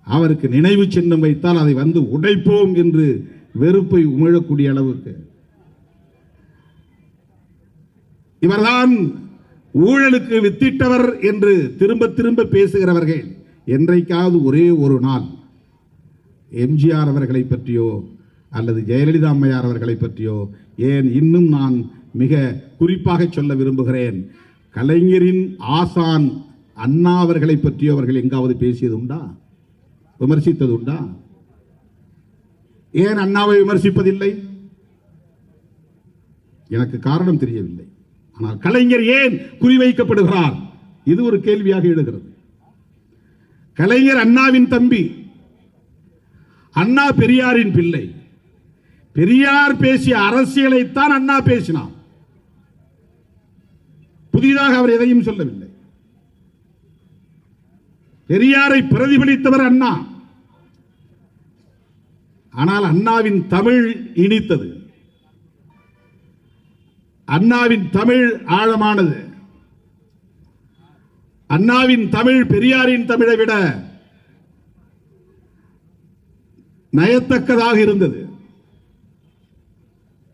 அவருக்கு நினைவு சின்னம் வைத்தால் அதை வந்து உடைப்போம் என்று வெறுப்பை உமிழக்கூடிய அளவுக்கு, இவர்தான் ஊழலுக்கு வித்திட்டவர் என்று திரும்ப திரும்ப பேசுகிறவர்கள் என்றைக்காவது ஒரே ஒரு நாள் எம்ஜிஆர் அவர்களை பற்றியோ அல்லது ஜெயலலிதா அம்மையார் அவர்களை பற்றியோ, ஏன் இன்னும் நான் மிக குறிப்பாக சொல்ல விரும்புகிறேன், கலைஞரின் ஆசான் அண்ணா அவர்களை பற்றியோ அவர்கள் எங்காவது பேசியது உண்டா? விமர்சித்தது உண்டா? ஏன் அண்ணாவை விமர்சிப்பதில்லை? எனக்கு காரணம் தெரியவில்லை. ஆனால் கலைஞர் ஏன் குறிவைக்கப்படுகிறார்? இது ஒரு கேள்வியாக எழுகிறது. கலைஞர் அண்ணாவின் தம்பி, அண்ணா பெரியாரின் பிள்ளை. பெரியார் பேசிய அரசியலைத்தான் அண்ணா பேசினார். புதிதாக அவர் எதையும் சொல்லவில்லை. பெரியாரை பிரதிபலித்தவர் அண்ணா. ஆனால் அண்ணாவின் தமிழ் இனித்தது. அண்ணாவின் தமிழ் ஆழமானது. அண்ணாவின் தமிழ் பெரியாரின் தமிழை விட நயத்தக்கதாக இருந்தது.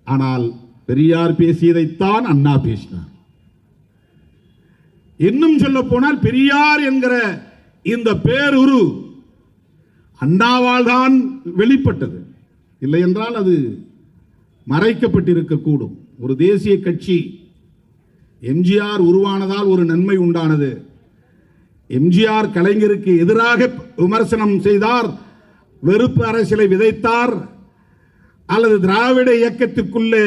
ஆனால் பெரியார் பேசியதைத்தான் அண்ணா பேசினார். இன்னும் சொல்ல போனால் பெரியார் என்கிற இந்த பேருரு அண்ணாவால் தான் வெளிப்பட்டது. இல்லை என்றால் அது மறைக்கப்பட்டிருக்கக்கூடும். ஒரு தேசிய கட்சி எம்ஜிஆர் உருவானதால் ஒரு நன்மை உண்டானது. எம்ஜிஆர் கலைஞருக்கு எதிராக விமர்சனம் செய்தார், வெறுப்பு அரசியலை விதைத்தார், அல்லது திராவிட இயக்கத்துக்குள்ளே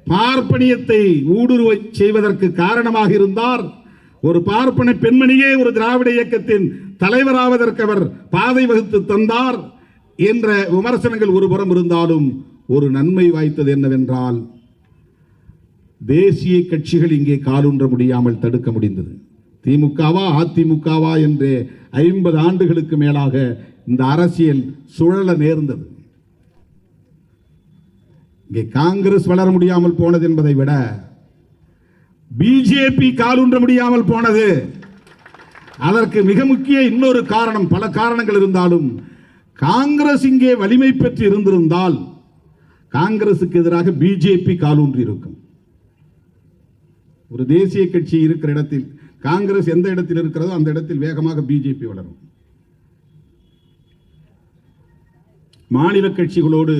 பார்ப்பனியத்தை ஊடுருவ செய்வதற்கு காரணமாக இருந்தார். ஒரு பார்ப்பன பெண்மணியே ஒரு திராவிட இயக்கத்தின் தலைவராவதற்கு அவர் பாதை வகுத்து தந்தார் என்ற விமர்சனங்கள் ஒருபுறம் இருந்தாலும் ஒரு நன்மை வாய்த்தது என்னவென்றால் தேசிய கட்சிகள் இங்கே காலூன்ற முடியாமல் தடுக்க முடிந்தது. திமுகவா அதிமுகவா என்று 50 ஆண்டுகளுக்கு மேலாக இந்த அரசியல் சுழல நேர்ந்தது. இங்கே காங்கிரஸ் வளர முடியாமல் போனது என்பதை விட பிஜேபி காலூன்ற முடியாமல் போனது. அதற்கு மிக முக்கிய இன்னொரு காரணம், பல காரணங்கள் இருந்தாலும் காங்கிரஸ் இங்கே வலிமை பெற்று இருந்திருந்தால் காங்கிரசுக்கு எதிராக பிஜேபி காலூன்றி இருக்கும். ஒரு தேசிய கட்சி இருக்கிற இடத்தில் காங்கிரஸ் எந்த இடத்தில் இருக்கிறதோ அந்த இடத்தில் வேகமாக பிஜேபி வளரும். மாநில கட்சிகளோடு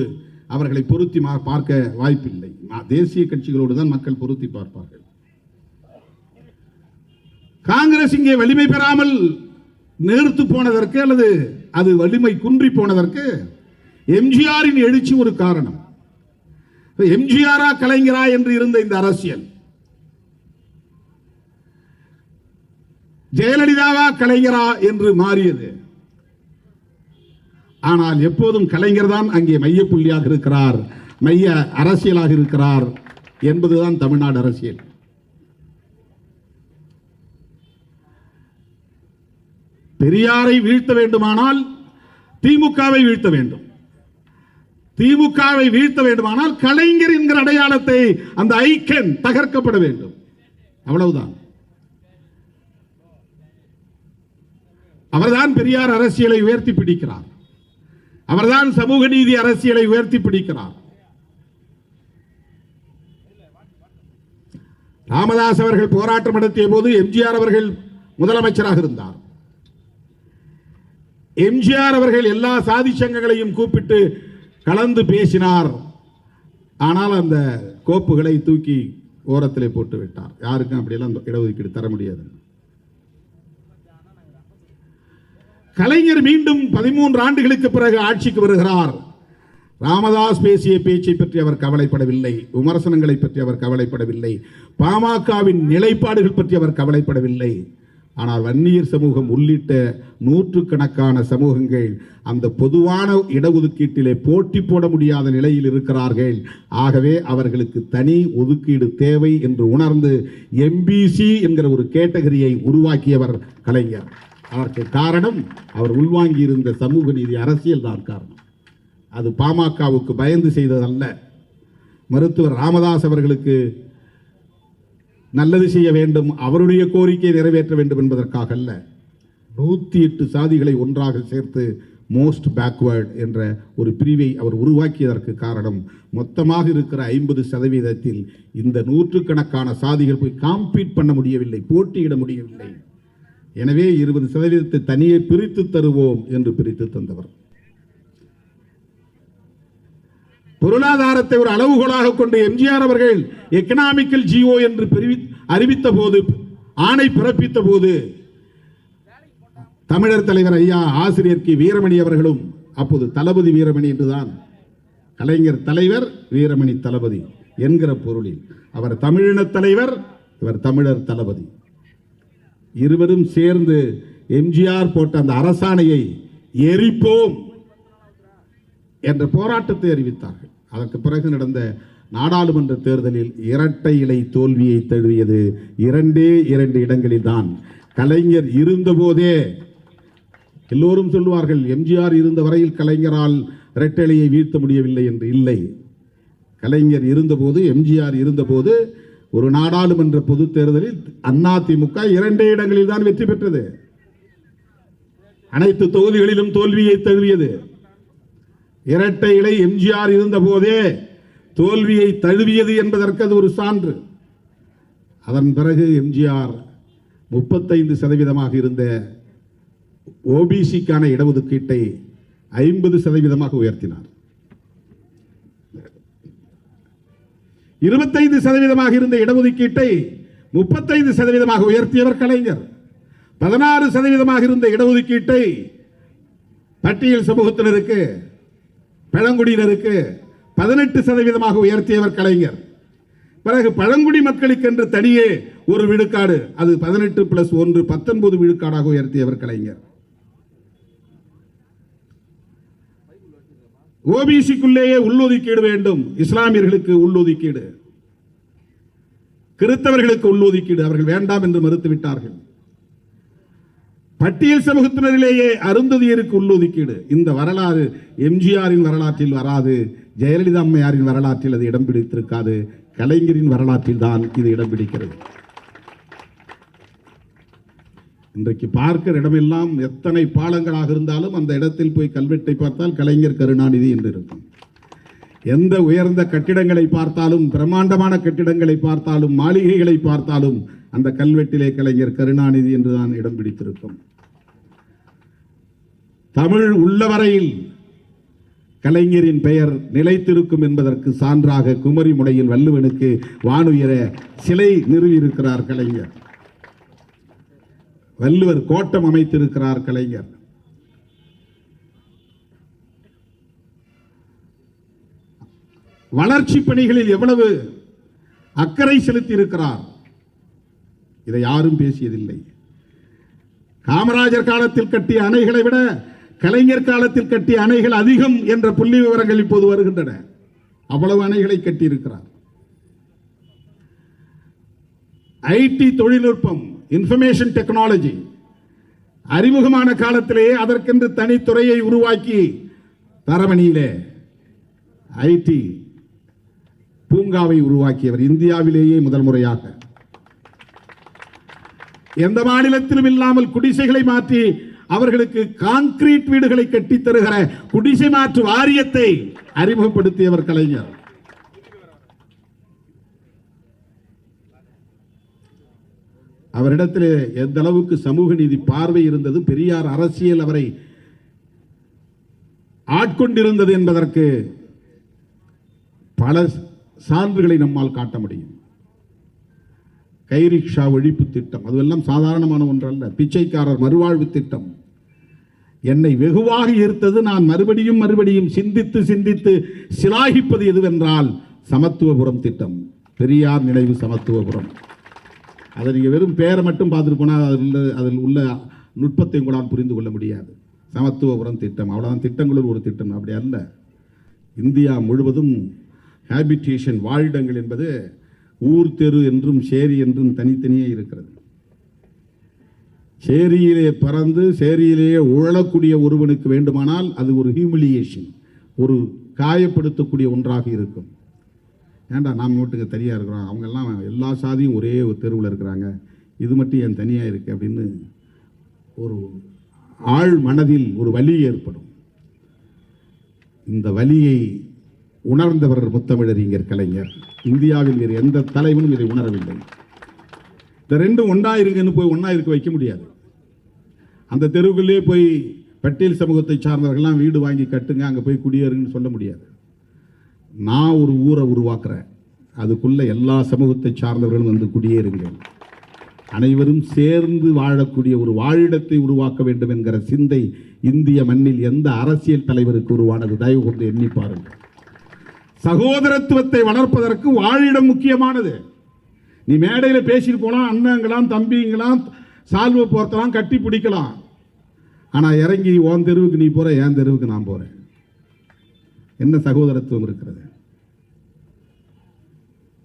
அவர்களை பொருத்தி பார்க்க வாய்ப்பில்லை. தேசிய கட்சிகளோடு தான் மக்கள் பொருத்தி பார்ப்பார்கள். காங்கிரஸ் இங்கே வலிமை பெறாமல் நிறுத்து போனதற்கு அல்லது அது வலிமை குன்றி போனதற்கு எம்ஜிஆரின் எழுச்சி ஒரு காரணம். எம்ஜிஆரா கலைஞரா என்று இருந்த இந்த அரசியல் ஜெயலலிதாவா கலைஞரா என்று மாறியது. ஆனால் எப்போதும் கலைஞர் தான் அங்கே மையப்புள்ளியாக இருக்கிறார், மைய அரசியலாக இருக்கிறார் என்பதுதான் தமிழ்நாடு அரசியல். பெரியாரை வீழ்த்த வேண்டுமானால் திமுகவை வீழ்த்த வேண்டும். திமுகவை வீழ்த்த வேண்டுமானால் கலைஞர் என்கிற அடையாளத்தை, அந்த ஐக்கன் தகர்க்கப்பட வேண்டும். அவ்வளவுதான். அவர்தான் பெரியார் அரசியலை உயர்த்தி பிடிக்கிறார். அவர்தான் சமூக நீதி அரசியலை உயர்த்தி பிடிக்கிறார். ராமதாஸ் அவர்கள் போராட்டம் நடத்திய போது எம்ஜிஆர் அவர்கள் முதலமைச்சராக இருந்தார். எம்ஜிஆர் அவர்கள் எல்லா சாதி சங்கங்களையும் கூப்பிட்டு கலந்து பேசினார். ஆனால் அந்த கோப்புகளை தூக்கி ஓரத்திலே போட்டு விட்டார். யாருக்கும் அப்படியெல்லாம் இடஒதுக்கீடு தர முடியாது. கலைஞர் மீண்டும் 13 ஆண்டுகளுக்கு பிறகு ஆட்சிக்கு வருகிறார். ராமதாஸ் பேசிய பேச்சை பற்றி அவர் கவலைப்படவில்லை, விமர்சனங்களை பற்றி அவர் கவலைப்படவில்லை, பாமகவின் நிலைப்பாடுகள் பற்றி அவர் கவலைப்படவில்லை. ஆனால் வன்னியர் சமூகம் உள்ளிட்ட நூற்றுக்கணக்கான சமூகங்கள் அந்த பொதுவான இடஒதுக்கீட்டிலே போட்டி போட முடியாத நிலையில் இருக்கிறார்கள். ஆகவே அவர்களுக்கு தனி ஒதுக்கீடு தேவை என்று உணர்ந்து எம்பிசி என்கிற ஒரு கேட்டகரியை உருவாக்கியவர் கலைஞர். அதற்கு காரணம் அவர் உள்வாங்கி இருந்த சமூக நீதி அரசியல் தான் காரணம். அது பாமகவுக்கு பயந்து செய்ததல்ல. மருத்துவர் ராமதாஸ் அவர்களுக்கு நல்லது செய்ய வேண்டும், அவருடைய கோரிக்கையை நிறைவேற்ற வேண்டும் என்பதற்காக அல்ல. 108 சாதிகளை ஒன்றாக சேர்த்து மோஸ்ட் பேக்வர்ட் என்ற ஒரு பிரிவை அவர் உருவாக்கியதற்கு காரணம் மொத்தமாக இருக்கிற 50% இந்த நூற்றுக்கணக்கான சாதிகள் போய் காம்பீட் பண்ண முடியவில்லை, போட்டியிட முடியவில்லை. எனவே 20% தனியே பிரித்து தருவோம் என்று பிரித்து தந்தவர். பொருளாதாரத்தை ஒரு அளவுகோலாக கொண்டு எம்ஜிஆர் அவர்கள் எக்கனாமிக்கல் ஜிஓ என்று அறிவித்த போது, ஆணை பிறப்பித்த போது, தமிழர் தலைவர் ஐயா ஆசிரியர் கி வீரமணி அவர்களும் அப்போது தளபதி வீரமணி என்றுதான், கலைஞர் தலைவர் வீரமணி தளபதி என்கிற பொருளில் அவர் தமிழின தலைவர், இவர் தமிழர் தளபதி. இருவரும் சேர்ந்து எம்ஜிஆர் போட்ட அந்த அரசாணையை எரிப்போம் என்ற போராட்டத்தை அறிவித்தார்கள். அதற்கு பிறகு நடந்த நாடாளுமன்ற தேர்தலில் இரட்டை இலை தோல்வியை தழுவியது. 2 இடங்களில் தான். கலைஞர் இருந்தபோதே எல்லோரும் சொல்லுவார்கள், எம்ஜிஆர் இருந்த வரையில் கலைஞரால் இரட்டை இலையை வீழ்த்த முடியவில்லை என்று. இல்லை, கலைஞர் இருந்தபோது, எம்ஜிஆர் இருந்தபோது ஒரு நாடாளுமன்ற பொது தேர்தலில் அதிமுக 2 இடங்களில் தான் வெற்றி பெற்றது. அனைத்து தொகுதிகளிலும் தோல்வியை தழுவியது. இரட்டை இலை எம்ஜிஆர் இருந்த போதே தோல்வியை தழுவியது என்பதற்கு அது ஒரு சான்று. அதன் பிறகு எம்ஜிஆர் 35% இருந்த ஓபிசிக்கான இடஒதுக்கீட்டை 50% உயர்த்தினார். 25% இருந்த இடஒதுக்கீட்டை 35% உயர்த்தியவர் கலைஞர். 16% இருந்த இடஒதுக்கீட்டை பட்டியல் சமூகத்தினருக்கு, பழங்குடியினருக்கு 18% உயர்த்தியவர் கலைஞர். பிறகு பழங்குடி மக்களுக்கு என்று தனியே ஒரு விழுக்காடு, அது 18+1 19 விழுக்காடாக உயர்த்தியவர் கலைஞர். ஓபிசிக்குள்ளேயே உள்ளொதுக்கீடு வேண்டும், இஸ்லாமியர்களுக்கு உள்ளொதுக்கீடு, கிறிஸ்தவர்களுக்கு உள்ளொதுக்கீடு அவர்கள் வேண்டாம் என்று மறுத்துவிட்டார்கள். பட்டியல் சமூகத்தினரிலேயே அருந்ததியருக்கு உள்ளொதுக்கீடு. இந்த வரலாறு எம்ஜிஆரின் வரலாற்றில் வராது, ஜெயலலிதா அம்மையாரின் வரலாற்றில் அது இடம் பிடித்திருக்காது. கலைஞரின் வரலாற்றில் தான் இது இடம் பிடிக்கிறது. இன்றைக்கு பார்க்கிற இடமெல்லாம் எத்தனை பாலங்களாக இருந்தாலும் அந்த இடத்தில் போய் கல்வெட்டை பார்த்தால் கலைஞர் கருணாநிதி என்று இருக்கும். எந்த உயர்ந்த கட்டிடங்களை பார்த்தாலும், பிரம்மாண்டமான கட்டிடங்களை பார்த்தாலும், மாளிகைகளை பார்த்தாலும் அந்த கல்வெட்டிலே கலைஞர் கருணாநிதி என்றுதான் இடம் பிடித்திருக்கும். தமிழ் உள்ளவரையில் கலைஞரின் பெயர் நிலைத்திருக்கும் என்பதற்கு சான்றாக குமரி முனையில் வள்ளுவனுக்கு வானுயர சிலை நிறுவியிருக்கிறார் கலைஞர். வள்ளுவர் கோட்டம் அமைத்திருக்கிறார் கலைஞர். வளர்ச்சி பணிகளில் எவ்வளவு அக்கறை செலுத்தி இருக்கிறார், இதை யாரும் பேசியதில்லை. காமராஜர் காலத்தில் கட்டிய அணைகளை விட கலைஞர் காலத்தில் கட்டிய அணைகள் அதிகம் என்ற புள்ளி விவரங்கள் இப்போது வருகின்றன. அவ்வளவு அணைகளை கட்டியிருக்கிறார். ஐடி தொழில்நுட்பம், இன்ஃபர்மேஷன் டெக்னாலஜி அறிமுகமான காலத்திலேயே அதற்கென்று தனித்துறையை உருவாக்கி தரமணியிலே ஐடி பூங்காவை உருவாக்கியவர் இந்தியாவிலேயே முதல் முறையாக. எந்த மாநிலத்திலும் இல்லாமல் குடிசைகளை மாற்றி அவர்களுக்கு கான்கிரீட் வீடுகளை கட்டித் தருகிற குடிசை மாற்று வாரியத்தை அறிமுகப்படுத்தியவர் கலைஞர். அவரிடத்திலே எந்த அளவுக்கு சமூக நீதி பார்வை இருந்தது, பெரியார் அரசியல் அவரை ஆட்கொண்டிருந்தது என்பதற்கு பல சான்றுகளை நம்மால் காட்ட முடியும். கைரிக்ஷா ஒழிப்பு திட்டம், அதுவெல்லாம் சாதாரணமான ஒன்றல்ல. பிச்சைக்காரர் மறுவாழ்வு திட்டம் என்னை வெகுவாக ஈர்த்தது. நான் மறுபடியும் மறுபடியும் சிந்தித்து சிந்தித்து சிலாகிப்பது எதுவென்றால் சமத்துவபுரம் திட்டம், பெரியார் நினைவு சமத்துவபுரம். அதை நீங்கள் வெறும் பேரை மட்டும் பார்த்துட்டு போனால் அதில் உள்ள நுட்பத்தை உங்களால் புரிந்து கொள்ள முடியாது. சமத்துவபுரம் திட்டம் அவ்வளோதான், திட்டங்களுள் ஒரு திட்டம். அப்படி அல்ல. இந்தியா முழுவதும் ஹேபிடேஷன், வாழிடங்கள் என்பது ஊர், தெரு என்றும் சேரி என்றும் தனித்தனியே இருக்கிறது. சேரியிலே பறந்து சேரியிலேயே உழலக்கூடிய ஒருவனுக்கு வேண்டுமானால் அது ஒரு ஹியூமிலியேஷன், ஒரு காயப்படுத்தக்கூடிய ஒன்றாக இருக்கும். ஏண்டா நாம் வீட்டுக்கு தனியாக இருக்கிறோம், அவங்கெல்லாம் எல்லா சாதியும் ஒரே ஒரு தெருவில் இருக்கிறாங்க, இது மட்டும் என் தனியாக இருக்கு அப்படின்னு ஒரு ஆழ் மனதில் ஒரு வலி ஏற்படும். இந்த வலியை உணர்ந்தவர் முத்தமிழறிஞர் கலைஞர். இந்தியாவில் வேறு எந்த தலைவனும் இதை உணரவில்லை. இந்த ரெண்டும் ஒன்றா இருக்குன்னு போய் ஒன்றா இருக்க வைக்க முடியாது. அந்த தெருவுக்குள்ளே போய் பட்டியல் சமூகத்தை சார்ந்தவர்கள்லாம் வீடு வாங்கி கட்டுங்க, அங்கே போய் குடியேறுங்கன்னு சொல்ல முடியாது. நான் ஒரு ஊரை உருவாக்குறேன், அதுக்குள்ள எல்லா சமூகத்தை சார்ந்தவர்களும் வந்து குடியேறுங்கள், அனைவரும் சேர்ந்து வாழக்கூடிய ஒரு வாழிடத்தை உருவாக்க வேண்டும் என்கிற சிந்தை இந்திய மண்ணில் எந்த அரசியல் தலைவருக்கு உருவானது? தயவு கொண்டு எண்ணி பாருங்கள். சகோதரத்துவத்தை வளர்ப்பதற்கு வாழிடம் முக்கியமானது. நீ மேடையில் பேசிட்டு போனா அண்ணங்களாம், தம்பிங்களாம், சால்வை போர்த்தலாம், கட்டி பிடிக்கலாம். ஆனா இறங்கி உன் தெருவுக்கு நீ போற, என் தெருவுக்கு நான் போறேன். என்ன சகோதரத்துவம் இருக்கிறது?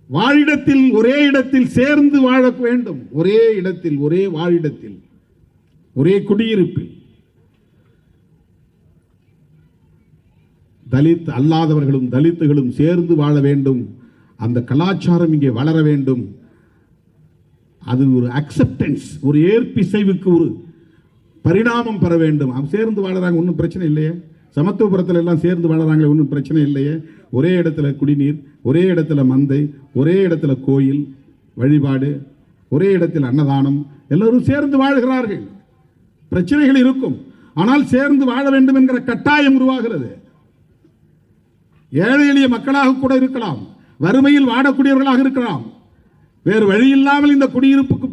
வாழிடத்தில் ஒரே இடத்தில் சேர்ந்து வாழ வேண்டும். ஒரே இடத்தில், ஒரே வாழிடத்தில், ஒரே குடியிருப்பில் தலித் அல்லாதவர்களும் தலித்துகளும் சேர்ந்து வாழ வேண்டும். அந்த கலாச்சாரம் இங்கே வளர வேண்டும். அது ஒரு அக்செப்டன்ஸ், ஒரு ஏற்பிசைவுக்கு ஒரு பரிணாமம் பெற வேண்டும். அவங்க சேர்ந்து வாழறாங்க, ஒன்றும் பிரச்சனை இல்லையே. சமத்துவபுரத்தில் எல்லாம் சேர்ந்து வாழறாங்களே, ஒன்றும் பிரச்சனை இல்லையே. ஒரே இடத்துல குடிநீர், ஒரே இடத்துல மந்தை, ஒரே இடத்துல கோயில் வழிபாடு, ஒரே இடத்தில் அன்னதானம், எல்லோரும் சேர்ந்து வாழ்கிறார்கள். பிரச்சனைகள் இருக்கும், ஆனால் சேர்ந்து வாழ வேண்டும் என்கிற கட்டாயம் உருவாகிறது. ஏழை எளிய மக்களாக கூட இருக்கலாம், வறுமையில் வாடக்கூடியவர்களாக இருக்கலாம். வேறு வழி இல்லாமல் இந்த குடியிருப்புக்கு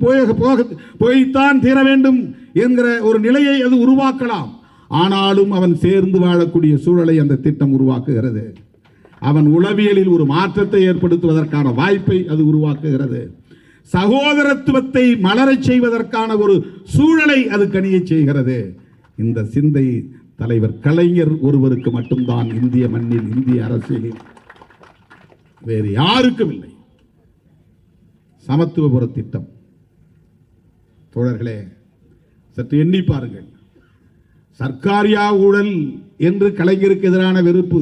போய்த்தான் தீர வேண்டும் என்கிற ஒரு நிலையை அது உருவாக்கலாம். ஆனாலும் அவன் சேர்ந்து வாழக்கூடிய சூழலை அந்த திட்டம் உருவாக்குகிறது. அவன் உளவியலில் ஒரு மாற்றத்தை ஏற்படுத்துவதற்கான வாய்ப்பை அது உருவாக்குகிறது. சகோதரத்துவத்தை மலரச் செய்வதற்கான ஒரு சூழலை அது கனியச் செய்கிறது. இந்த சிந்தை தலைவர் கலைஞர் ஒருவருக்கு மட்டும்தான் இந்திய மண்ணில், இந்திய அரசியலில், வேறு யாருக்கும் இல்லை. சமத்துவபுர திட்டம் தோழர்களே, சற்று எண்ணி பாருங்கள். சர்க்காரியா ஊழல் என்று கலைஞருக்கு எதிரான வெறுப்பு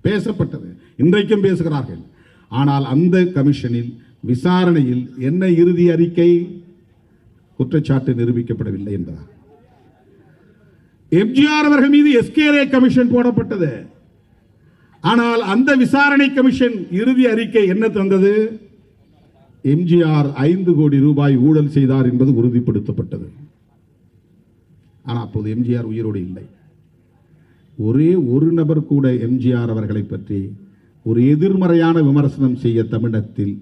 பேசப்பட்டது, இன்றைக்கும் பேசுகிறார்கள். ஆனால் அந்த கமிஷனில் விசாரணையில் என்ன இறுதி அறிக்கை? குற்றச்சாட்டு நிரூபிக்கப்படவில்லை என்பதா? எம்ஜிஆர் அவர்கள் மீது எஸ்கேரே கமிஷன் போடப்பட்டது. ஆனால் அந்த விசாரணை கமிஷன் இறுதி அறிக்கை என்ன தந்தது? எம்ஜிஆர் 5 கோடி ரூபாய் ஊழல் செய்தார் என்பது உறுதிப்படுத்தப்பட்டது. ஆனால் அப்போது எம்ஜிஆர் உயிரோடு இல்லை. ஒரே ஒரு நபர் கூட எம்ஜிஆர் அவர்களை பற்றி ஒரு எதிர்மறையான விமர்சனம் செய்ய தமிழகத்தில்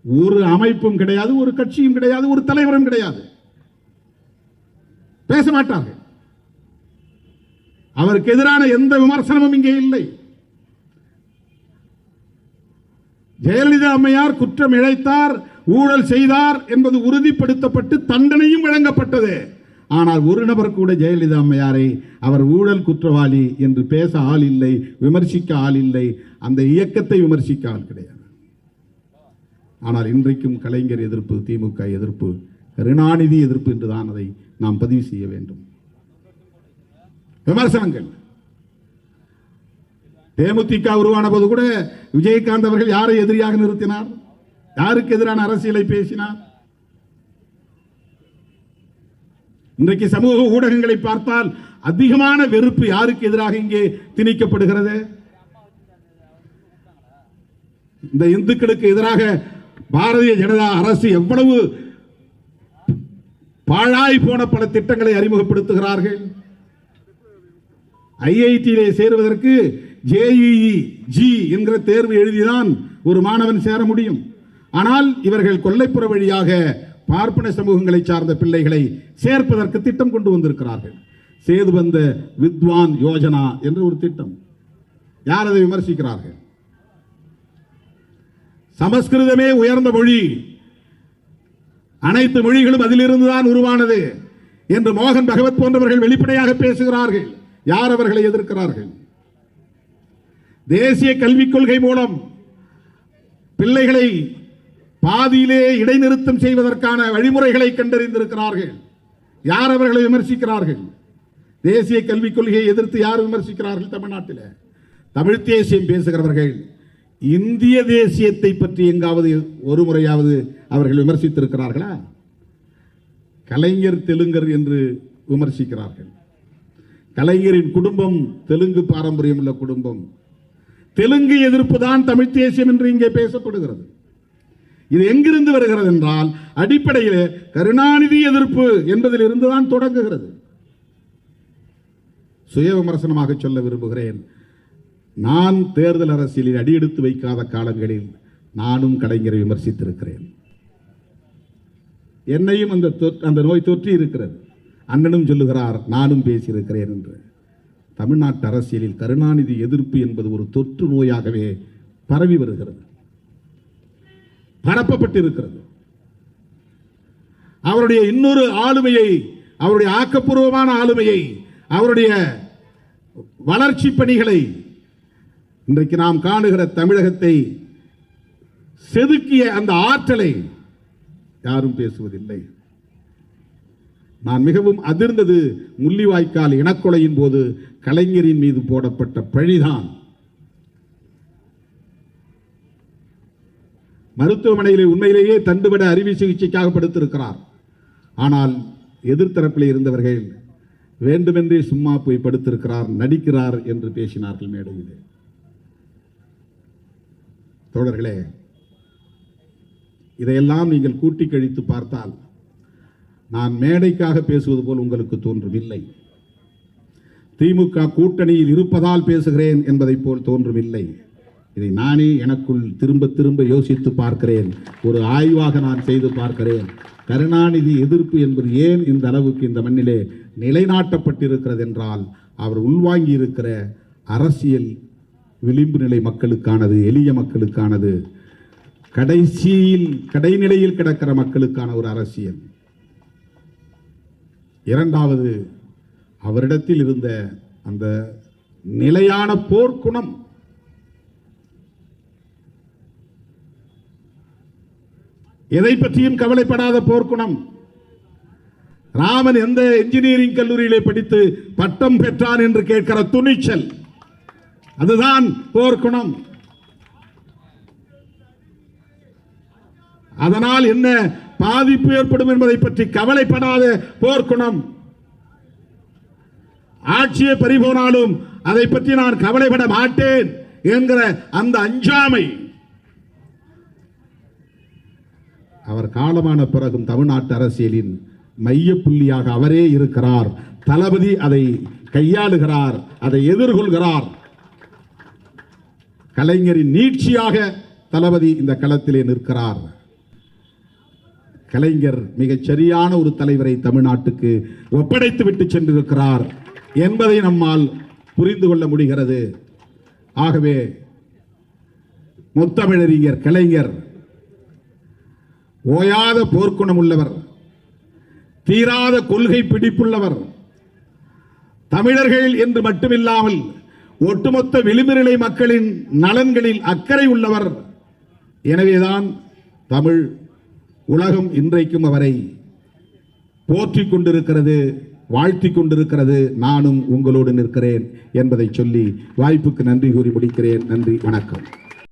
ஒரு அமைப்பும் கிடையாது, ஒரு கட்சியும் கிடையாது, ஒரு தலைவரும் கிடையாது. பேச மாட்டார்கள். அவருக்கு எதிரான எந்த விமர்சனமும் இங்கே இல்லை. ஜெயலலிதா அம்மையார் குற்றம் இழைத்தார், ஊழல் செய்தார் என்பது உறுதிப்படுத்தப்பட்டு தண்டனையும் வழங்கப்பட்டது. ஆனால் ஒரு நபர் கூட ஜெயலலிதா அம்மையாரை அவர் ஊழல் குற்றவாளி என்று பேச ஆள் இல்லை, விமர்சிக்க ஆள் இல்லை, அந்த இயக்கத்தை விமர்சிக்க ஆள் கிடையாது. ஆனால் இன்றைக்கும் கலைஞர் எதிர்ப்பு, திமுக எதிர்ப்பு, கருணாநிதி எதிர்ப்பு என்றுதான் அதை நாம் பதிவு செய்ய வேண்டும். விமர்சனங்கள். தேமுதிக உருவான போது கூட விஜயகாந்த் அவர்கள் யாரை எதிரியாக நிறுத்தினார்? யாருக்கு எதிரான அரசியலை பேசினார்? இன்றைக்கு சமூக ஊடகங்களை பார்த்தால் அதிகமான வெறுப்பு யாருக்கு எதிராக இங்கே திணிக்கப்படுகிறது? இந்த இந்துக்களுக்கு எதிராக பாரதிய ஜனதா அரசு எவ்வளவு பாழாய் போன பல திட்டங்களை அறிமுகப்படுத்துகிறார்கள். ஐஐடியிலே சேருவதற்கு JEE என்கிற தேர்வு எழுதிதான் ஒரு மாணவன் சேர முடியும். ஆனால் இவர்கள் கொல்லைப்புற வழியாக பார்ப்பன சமூகங்களை சார்ந்த பிள்ளைகளை சேர்ப்பதற்கு திட்டம் கொண்டு வந்திருக்கிறார்கள். சேதுபந்த வித்வான் யோஜனா என்ற ஒரு திட்டம். யார் அதை விமர்சிக்கிறார்கள்? சமஸ்கிருதமே உயர்ந்த மொழி, அனைத்து மொழிகளும் அதிலிருந்துதான் உருவானது என்று மோகன் பகவத் போன்றவர்கள் வெளிப்படையாக பேசுகிறார்கள். யார் அவர்களை எதிர்க்கிறார்கள்? தேசிய கல்விக் கொள்கை மூலம் பிள்ளைகளை பாதியிலே இடைநிறுத்தம் செய்வதற்கான வழிமுறைகளை கண்டறிந்திருக்கிறார்கள். யார் அவர்களை விமர்சிக்கிறார்கள்? தேசிய கல்விக் கொள்கையை எதிர்த்து யார் விமர்சிக்கிறார்கள்? தமிழ்நாட்டில் தமிழ் தேசியம் பேசுகிறவர்கள் இந்திய தேசியத்தை பற்றி எங்காவது ஒரு முறையாவது அவர்கள் விமர்சித்திருக்கிறார்களா? கலைஞர் தெலுங்கர் என்று விமர்சிக்கிறார்கள். கலைஞரின் குடும்பம் தெலுங்கு பாரம்பரியம் உள்ள குடும்பம். தெலுங்கு எதிர்ப்பு தான் தமிழ் தேசியம் என்று இங்கே பேசப்படுகிறது. இது எங்கிருந்து வருகிறது என்றால் அடிப்படையில் கருணாநிதி எதிர்ப்பு என்பதில் இருந்துதான் தொடங்குகிறது. சுய விமர்சனமாக சொல்ல விரும்புகிறேன். நான் தேர்தல் அரசியலில் அடியெடுத்து வைக்காத காலங்களில் நானும் கலைஞரை விமர்சித்திருக்கிறேன். என்னையும் அந்த நோய் தொற்றி இருக்கிறது. அண்ணனும் சொல்லுகிறார் நானும் பேசியிருக்கிறேன் என்று. தமிழ்நாட்டு அரசியலில் கருணாநிதி எதிர்ப்பு என்பது ஒரு தொற்று நோயாகவே பரவி வருகிறது, பரப்பப்பட்டிருக்கிறது. அவருடைய இன்னொரு ஆளுமையை, அவருடைய ஆக்கப்பூர்வமான ஆளுமையை, அவருடைய வளர்ச்சி பணிகளை இன்றைக்கு நாம் காணுகிற தமிழகத்தை செதுக்கிய அந்த ஆற்றலை யாரும் பேசுவதில்லை. நான் மிகவும் அதிர்ந்தது முள்ளிவாய்க்கால் இனக்கொலையின் போது கலைஞரின் மீது போடப்பட்ட பழிதான். மருத்துவமனையில் உண்மையிலேயே தண்டுபட அறுவை சிகிச்சைக்காக படுத்திருக்கிறார். ஆனால் எதிர்த்தரப்பில் இருந்தவர்கள் வேண்டுமென்றே சும்மா போய் படுத்திருக்கிறார், நடிக்கிறார் என்று பேசினார்கள் மேடையில். தோழர்களே, இதையெல்லாம் நீங்கள் கூட்டி கழித்து பார்த்தால் நான் மேடைக்காக பேசுவது போல் உங்களுக்கு தோன்றுமில்லை. திமுக கூட்டணியில் இருப்பதால் பேசுகிறேன் என்பதை போல் தோன்றுமில்லை. இதை நானே எனக்குள் திரும்ப திரும்ப யோசித்து பார்க்கிறேன். ஒரு ஆய்வாக நான் செய்து பார்க்கிறேன். கருணாநிதி எதிர்ப்பு என்பது ஏன் இந்த அளவுக்கு இந்த மண்ணிலே நிலைநாட்டப்பட்டிருக்கிறது என்றால், அவர் உள்வாங்கி இருக்கிற அரசியல் விளிம்பு நிலை மக்களுக்கானது, எளிய மக்களுக்கானது, கடைநிலையில் கிடக்கிற மக்களுக்கான ஒரு அரசியல். இரண்டாவது, அவரிடத்தில் இருந்த அந்த நிலையான போர்க்குணம். எதை பற்றியும் கவலைப்படாத போர்க்குணம். ராமன் எந்த இன்ஜினியரிங் கல்லூரியிலே படித்து பட்டம் பெற்றான் என்று கேட்கிற துணிச்சல், அதுதான் போர்க்குணம். அதனால் என்ன பாதிப்பு ஏற்படும் என்பதை பற்றி கவலைப்படாத போர்க்குணம். ஆட்சியை பறிபோனாலும் அதை பற்றி நான் கவலைப்பட மாட்டேன் என்கிற அந்த அஞ்சாமை. அவர் காலமான பிறகும் தமிழ்நாட்டு அரசியலின் மையப்புள்ளியாக அவரே இருக்கிறார். தளபதி அதை கையாளுகிறார், அதை எதிர்கொள்கிறார். கலைஞரின் நீட்சியாக தளபதி இந்த களத்திலே நிற்கிறார். கலைஞர் மிகச் சரியான ஒரு தலைவரை தமிழ்நாட்டுக்கு ஒப்படைத்து விட்டு சென்றிருக்கிறார் என்பதை நம்மால் புரிந்து கொள்ள முடிகிறது. ஆகவே முத்தமிழறிஞர் கலைஞர் ஓயாத போர்க்குணம் உள்ளவர், தீராத கொள்கை பிடிப்புள்ளவர். தமிழர்கள் என்று மட்டுமில்லாமல் ஒட்டுமொத்த விளிம்புநிலை மக்களின் நலன்களில் அக்கறை உள்ளவர். எனவேதான் தமிழ் உலகம் இன்றைக்கும் அவரை போற்றிக் கொண்டிருக்கிறது, வாழ்த்திக் கொண்டிருக்கிறது. நானும் உங்களோடு நிற்கிறேன் என்பதை சொல்லி வாய்ப்புக்கு நன்றி கூறி முடிக்கிறேன். நன்றி, வணக்கம்.